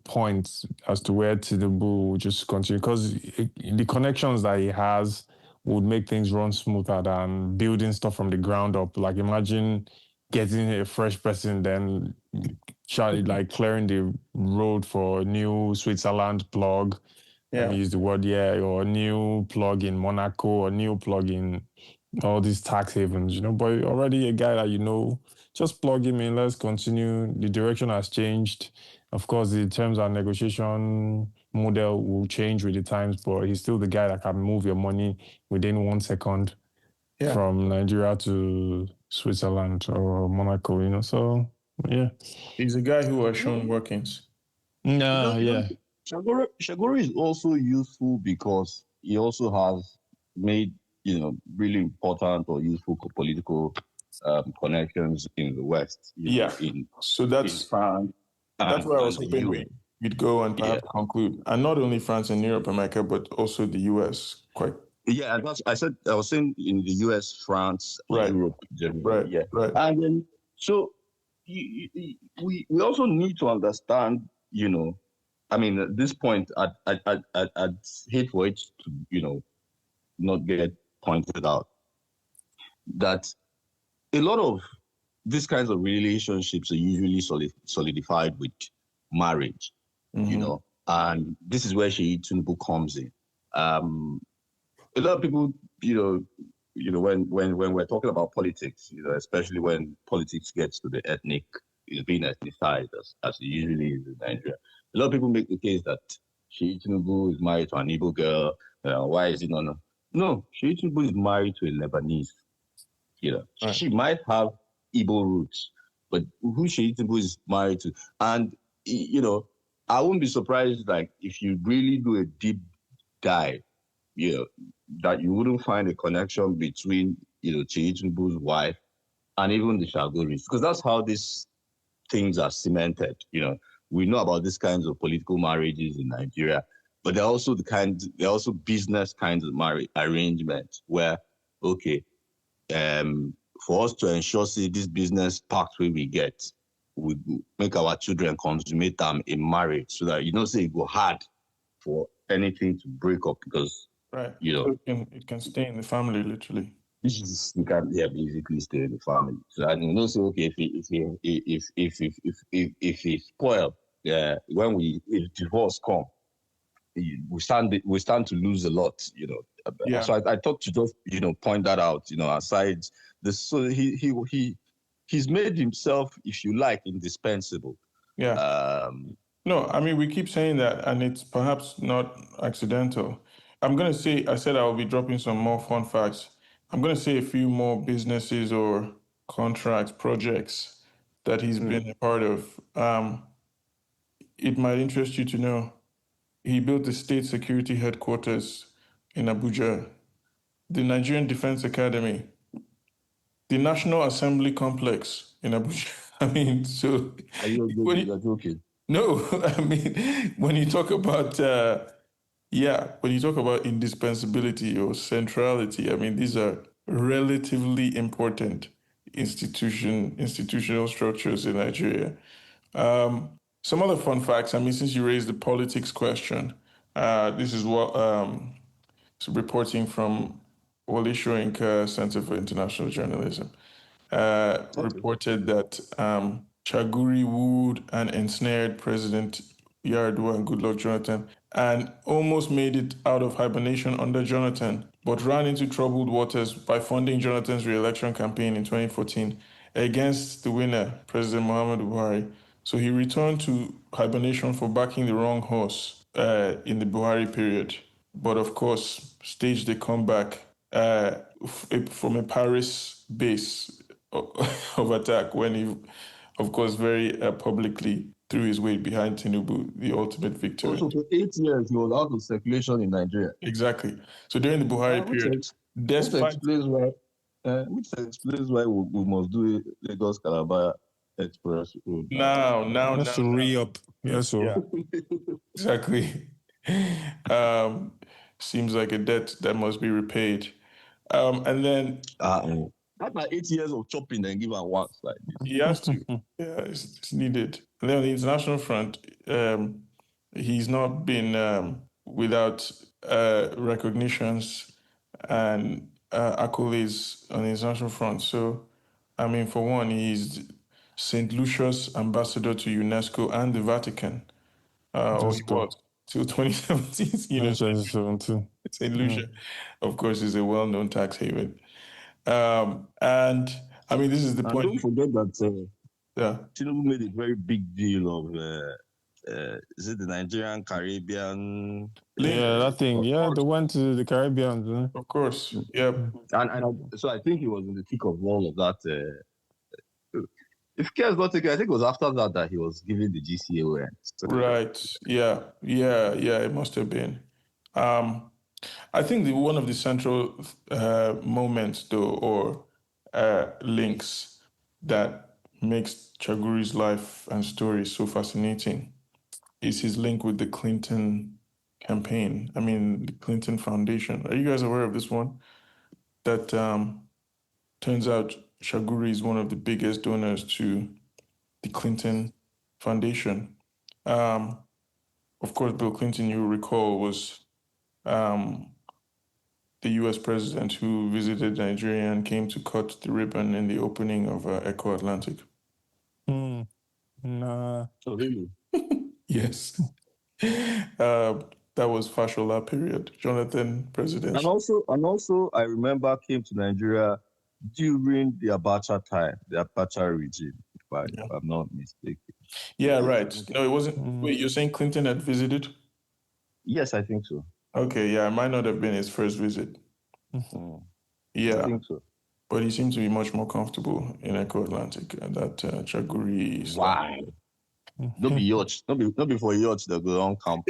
point as to where Tinubu would just continue, because the connections that he has would make things run smoother than building stuff from the ground up. Like imagine getting a fresh person, then like clearing the road for a new Switzerland plug. Let me use the word, or a new plug in Monaco, or new plug in all these tax havens, but already a guy that just plug him in, let's continue. The direction has changed. Of course, the terms and negotiation model will change with the times, but he's still the guy that can move your money within 1 second from Nigeria to Switzerland or Monaco, so yeah. He's a guy who has shown workings. Yeah. Chagoury is also useful because he also has made, really important or useful political connections in the West. So that's France. That's where I was hoping we'd go and perhaps conclude. And not only France and Europe, America, but also the US. Yeah, and I was saying in the US, France, Europe, generally. Right. And then, so we also need to understand, at this point, I'd hate for it to, not get pointed out that a lot of these kinds of relationships are usually solidified with marriage, and this is where Sheyi Tinubu comes in. A lot of people, when we're talking about politics, especially when politics gets to the ethnic, being ethnicized as it usually is in Nigeria, a lot of people make the case that Sheyi Tinubu is married to an Igbo girl. Why is he not? No, Sheyi Tinubu is married to a Lebanese. She might have Igbo roots, but who Sheyi Tinubu is married to, and I wouldn't be surprised, like, if you really do a deep dive, that you wouldn't find a connection between Sheyi Tinubu's wife and even the Chagourys, because that's how these things are cemented. We know about these kinds of political marriages in Nigeria, but they're also business kinds of marriage arrangements where, okay, for us to ensure, this business pathway we get, we make our children consummate them in marriage, so that it go hard for anything to break up, because so it can stay in the family, literally. You can basically stay in the family. So I say, okay, if he spoil, when if divorce come, we stand to lose a lot, So I thought to just point that out, aside this. So he's made himself, if you like, indispensable. No, I mean, we keep saying that, and it's perhaps not accidental. I'm going to say, I said I'll be dropping some more fun facts. I'm going to say a few more businesses or contracts, projects that he's been a part of. It might interest you to know he built the state security headquarters in Abuja, the Nigerian Defense Academy, the National Assembly Complex in Abuja. I mean, so... You're joking. No, I mean, when you talk about, when you talk about indispensability or centrality, I mean, these are relatively important institutional structures in Nigeria. Some other fun facts, I mean, since you raised the politics question, this is what reporting from Wole Soyinka Center for International Journalism reported that Chagoury wooed and ensnared President Yar'Adua and Goodluck Jonathan and almost made it out of hibernation under Jonathan, but ran into troubled waters by funding Jonathan's re-election campaign in 2014 against the winner, President Muhammadu Buhari. So he returned to hibernation for backing the wrong horse in the Buhari period, but of course staged a comeback from a Paris base of attack when he, of course, very publicly threw his weight behind Tinubu, the ultimate victor. So for 8 years, he was out of circulation in Nigeria. Exactly. So during the Buhari period, which explains why we must do Lagos Calabar Express Road. Now, just to re-up. Yes, so. Yeah. Exactly. Seems like a debt that must be repaid. And then... That's like 8 years of chopping and give her once like this. He has to. Yeah, it's needed. And then on the international front, he's not been without recognitions and accolades on the international front. So, I mean, for one, he's St. Lucia's ambassador to UNESCO and the Vatican. Or he was till 2017. 2017. St. Lucia, of course, is a well-known tax haven. And I mean, this is the And point. don't forget that Yeah. Tinubu made a very big deal of is it the Nigerian Caribbean? Yeah, that thing. Yeah, they went to the Caribbean. Of course. Yep. So I think he was in the thick of all of that. If care is not taken, I think it was after that he was given the GCA. Right. Yeah. It must have been. I think one of the central moments, though, or links that makes Chagoury's life and story so fascinating is his link with the Clinton campaign. I mean, the Clinton Foundation. Are you guys aware of this one? That turns out Chagoury is one of the biggest donors to the Clinton Foundation. Of course, Bill Clinton, you recall, was the U.S. president who visited Nigeria and came to cut the ribbon in the opening of Eco Atlantic. Nah. Oh, really? Yes. That was Fashola period, Jonathan presidency. And also, I remember came to Nigeria during the Abacha time, the Abacha regime, if I'm not mistaken. Yeah, right. No, it wasn't. Wait, you're saying Clinton had visited? Yes, I think so. Okay, yeah, it might not have been his first visit. Yeah, I think so. But he seemed to be much more comfortable in Eco Atlantic and that Chagoury. Wow. Don't be yacht. Don't be for yacht that go on camp.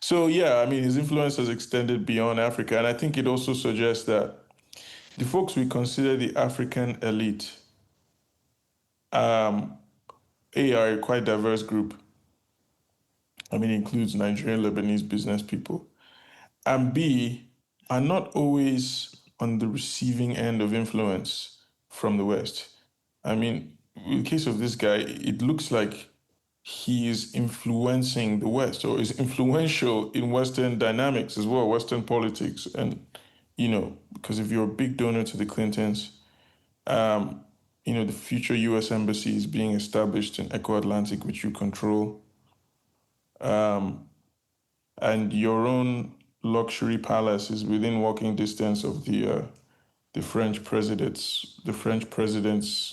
So yeah, I mean, his influence has extended beyond Africa, and I think it also suggests that the folks we consider the African elite are a quite diverse group. I mean, it includes Nigerian, Lebanese business people, and B, are not always on the receiving end of influence from the West. I mean, in the case of this guy, it looks like he is influencing the West or is influential in Western dynamics as well, Western politics. And, because if you're a big donor to the Clintons, the future U.S. embassy is being established in Eco Atlantic, which you control. And your own luxury palace is within walking distance of the French president's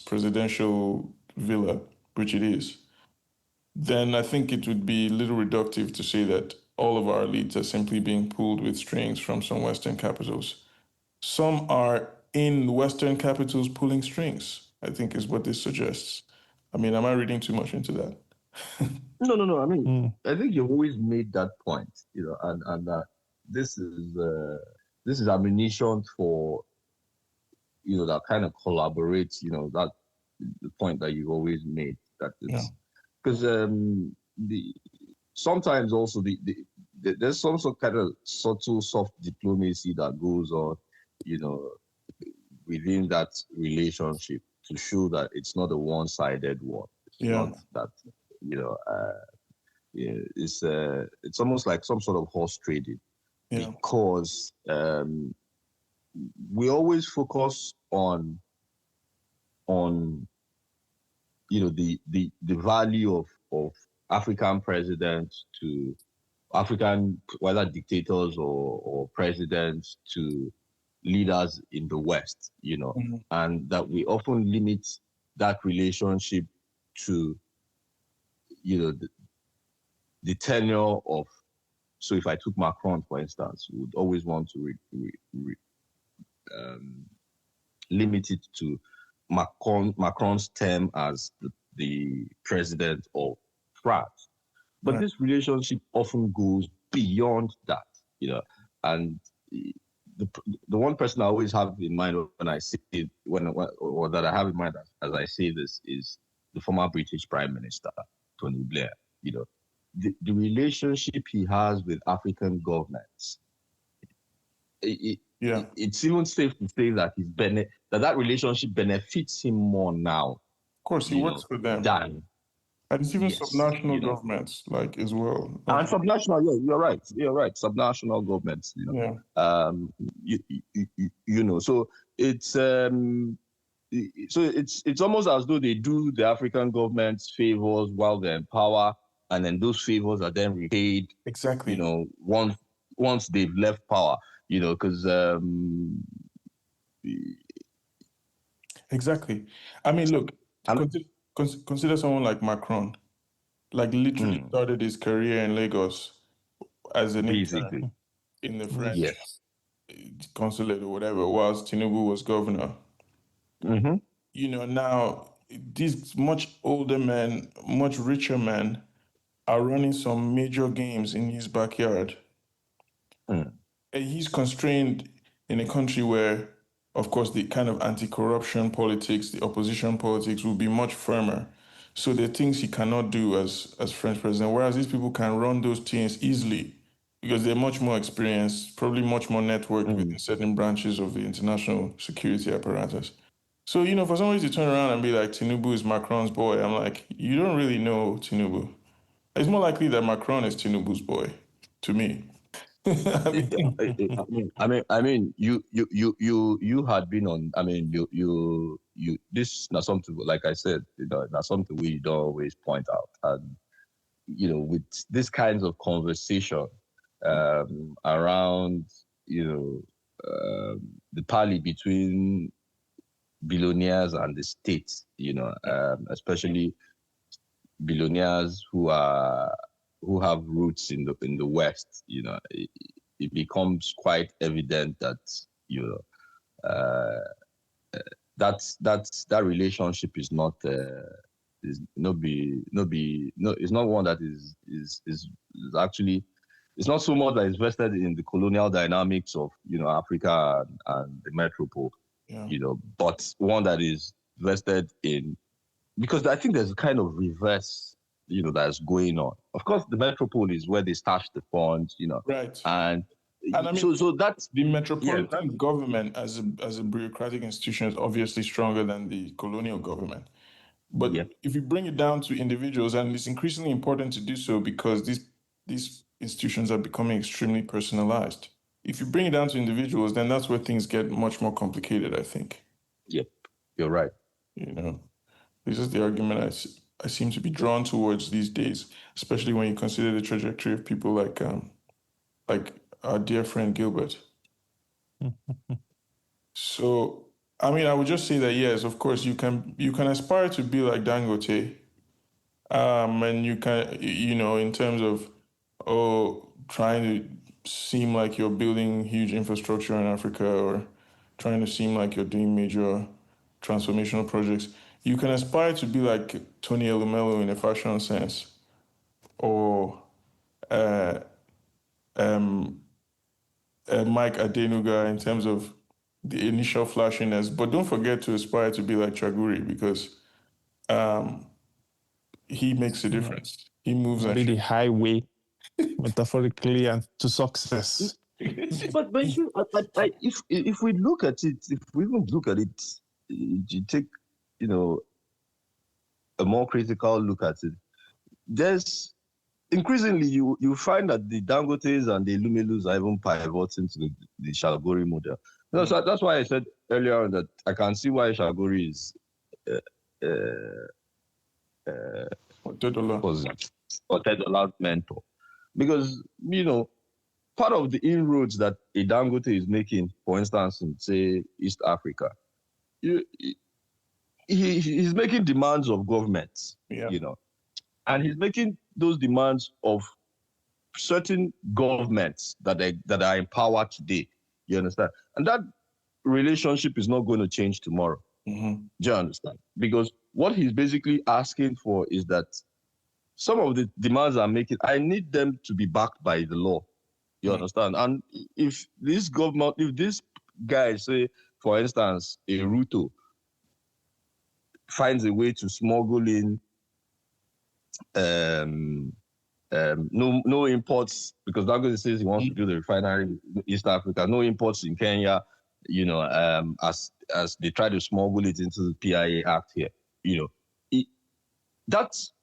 presidential villa, which it is. Then I think it would be a little reductive to say that all of our elites are simply being pulled with strings from some Western capitals. Some are in Western capitals pulling strings, I think is what this suggests. I mean, am I reading too much into that? No. I mean, I think you've always made that point, and that this is ammunition for, that kind of collaborates, that the point that you've always made, that it's because sometimes also there's some sort of kind of subtle soft diplomacy that goes on, within that relationship to show that it's not a one-sided one. It's not that, it's almost like some sort of horse trading, because we always focus on the value of African presidents to African, whether dictators or presidents, to leaders in the West, and that we often limit that relationship to, the tenure of. So if I took Macron, for instance, we would always want to limit it to Macron's term as the president of France. But this relationship often goes beyond that, and the one person I always have in mind when I say it, or that I have in mind as I say this, is the former British Prime Minister, Tony Blair. The relationship he has with African governments, it's even safe to say that that relationship benefits him more now. Of course, he works for them. And it's even subnational governments, as well. And subnational, you're right. Subnational governments, So it's almost as though they do the African governments favors while they're in power, and then those favors are then repaid. Exactly. Once they've left power. because Exactly. I mean, look, consider someone like Macron, like literally started his career in Lagos as an intern basically, in the French yes. consulate or whatever, whilst Tinubu was governor. Now these much older men, much richer men are running some major games in his backyard. And he's constrained in a country where, of course, the kind of anti-corruption politics, the opposition politics will be much firmer. So there are things he cannot do as French president, whereas these people can run those things easily because they're much more experienced, probably much more networked within certain branches of the international security apparatus. So, for somebody to turn around and be like, Tinubu is Macron's boy, I'm like, you don't really know Tinubu. It's more likely that Macron is Tinubu's boy, to me. I mean, you had been on. I mean, you. This is not something, like I said, not something we don't always point out, and with this kinds of conversation around, the parley between billionaires and the state, especially billionaires who have roots in the West, it becomes quite evident that that relationship is not it's not one that is actually, it's not so much that is vested in the colonial dynamics of Africa and the metropole, but one that is vested in, because I think there's a kind of reverse that's going on. Of course, the metropole is where they stash the funds, Right. And I mean, so that's the metropolitan government as a bureaucratic institution is obviously stronger than the colonial government. But if you bring it down to individuals, and it's increasingly important to do so because these institutions are becoming extremely personalized. If you bring it down to individuals, then that's where things get much more complicated, I think. Yep, you're right. This is the argument I seem to be drawn towards these days, especially when you consider the trajectory of people like our dear friend Gilbert. So, I mean, I would just say that yes, of course, you can aspire to be like Dangote, and you can, in terms of trying to seem like you're building huge infrastructure in Africa or trying to seem like you're doing major transformational projects. You can aspire to be like Tony Elumelu in a fashion sense, or Mike Adenuga in terms of the initial flashiness. But don't forget to aspire to be like Chagoury because he makes a difference. He moves be the highway, metaphorically, and to success. But if we look at it, if we even look at it, you take a more critical look at it, there's increasingly you find that the Dangotes and the Lumelus are even pivoting to the Chagoury model. So that's why I said earlier on that I can see why Chagoury is Otedola's mentor, because part of the inroads that a Dangote is making, for instance, in say East Africa, he's making demands of governments, and he's making those demands of certain governments that are in power today. You understand? And that relationship is not going to change tomorrow. Do you understand? Because what he's basically asking for is that some of the demands I'm making, I need them to be backed by the law. You understand? And if this guy, say, for instance, a Ruto, finds a way to smuggle in no imports, because Dangote says he wants to do the refinery in East Africa, no imports in Kenya, as they try to smuggle it into the PIA Act here, that's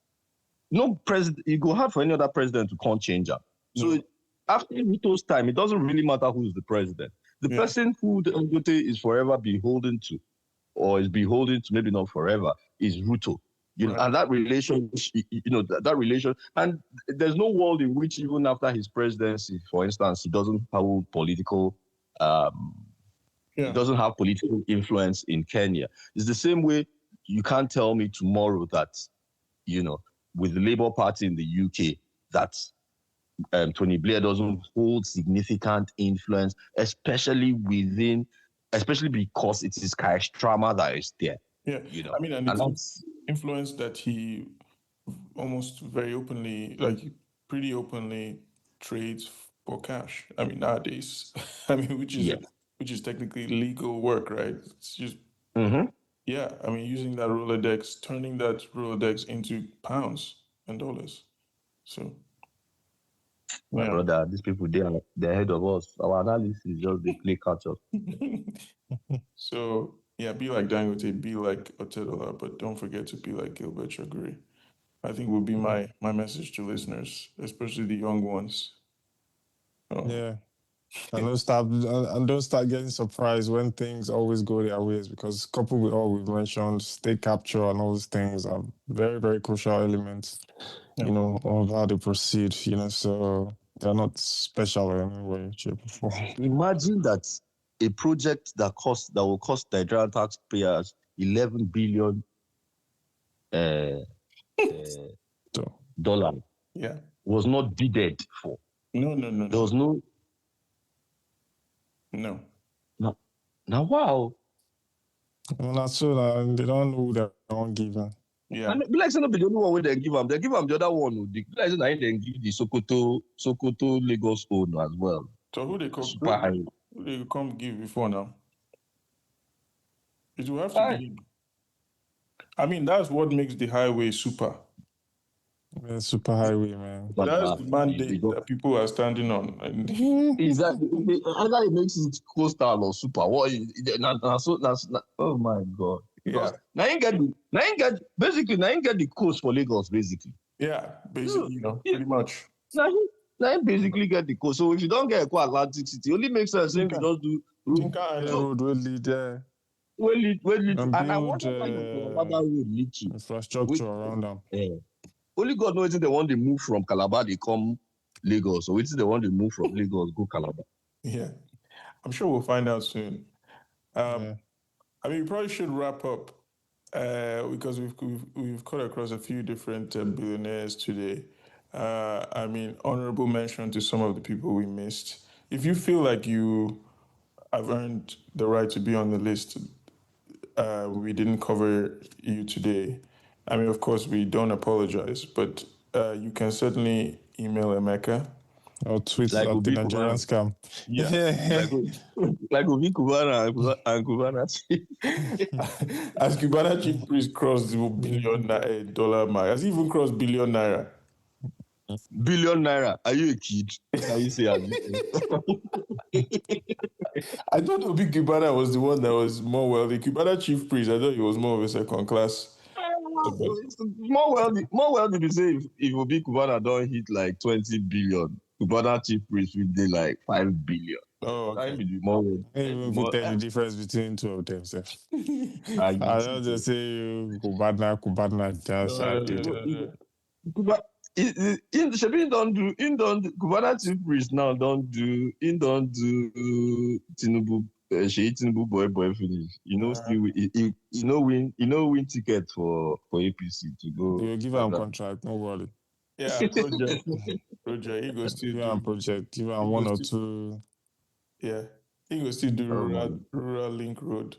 no president. It go hard for any other president to can't change that. So after Ruto's time, it doesn't really matter who's the president. The person who the Dangote is forever beholden to, or is beholden to, maybe not forever, is Ruto. And that relation, that relation, and there's no world in which even after his presidency, for instance, he doesn't hold political He doesn't have political influence in Kenya. It's the same way you can't tell me tomorrow that, with the Labour Party in the UK, that Tony Blair doesn't hold significant influence, especially because it is Keir Starmer that is there. Yeah, I mean, and it's influence that he almost very openly, pretty openly trades for cash. I mean, nowadays, which is technically legal work, right? It's just, yeah, I mean, using that Rolodex, turning that Rolodex into pounds and dollars. So, my brother, these people, they're ahead of us. Our analysis is just they play catch up. So, yeah, be like Dangote, be like Otedola, but don't forget to be like Gilbert Chagoury. I think would be my message to listeners, especially the young ones. Yeah. And don't start getting surprised when things always go their ways, because coupled with all we've mentioned, state capture and all these things are very, very crucial elements, of how they proceed, so they're not special in any way, shape, or form. Imagine that a project that will cost Nigerian taxpayers 11 billion dollar was not bidded for. No. There was no. Now, wow. Well, not so they don't know who they're going to give. Yeah. And like not be the only one where they give them. They give them the other one. Like they give the Sokoto Lagos own as well. So who they come give before now? It will have to be. I mean, that's what makes the highway super. Yeah, super highway, man. That's the mandate that people are standing on. Exactly. Either it makes it coastal or super. What? Oh my God. Yeah. Now you get the coast for Lagos, basically. Yeah, basically, pretty much. Now you basically get the coast. So if you don't get a Atlantic City, it only makes sense if you just do road will lead there. Will lead. And I wonder why Calabar road lead to infrastructure around them. Yeah. Only God knows if they want to move from Calabar, they come Lagos, or if they want to move from Lagos, go Calabar. Yeah, I'm sure we'll find out soon. I mean, we probably should wrap up because we've cut across a few different billionaires today. I mean, honorable mention to some of the people we missed. If you feel like you have earned the right to be on the list, we didn't cover you today. I mean, of course, we don't apologize, but you can certainly email Emeka. Or tweet like at the Nigerian scam. Yeah. like Obi Kubana and Kubana. As Kubana chief priest crossed the $1 billion mark, has he even crossed $1 billion? Billion naira? Are you a kid? Can you say I thought Obi Kubana was the one that was more wealthy. Kubana chief priest, I thought he was more of a second class. More wealthy to say if Obi Kubana don't hit like 20 billion, Kubana chief priest will be like 5 billion. Oh, okay. That would be more wealthy. Even if you tell the difference between two of them, sir. I don't just say Kubana just Kubana chief priest now don't do Tinubu Tinubu boy finish. Still win ticket for APC to go. You give him contract, no worry. Yeah, project. He goes still give him project. Give him one or two. Yeah, he goes still do rural link road.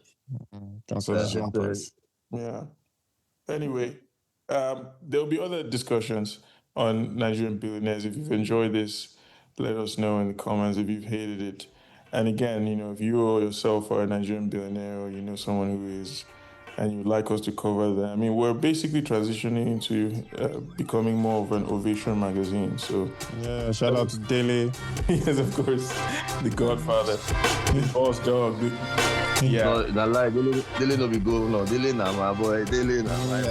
Transportation price. Yeah. Anyway, there'll be other discussions on Nigerian billionaires. If you've enjoyed this, let us know in the comments. If you've hated it. And again, if you or yourself are a Nigerian billionaire, or you know someone who is, and you'd like us to cover them, I mean, we're basically transitioning into becoming more of an Ovation magazine. So yeah, shout out to Dele. Yes, of course, the Godfather, the boss dog. Yeah, that lie. Dele no be governor. Dele na my boy. Dele na my.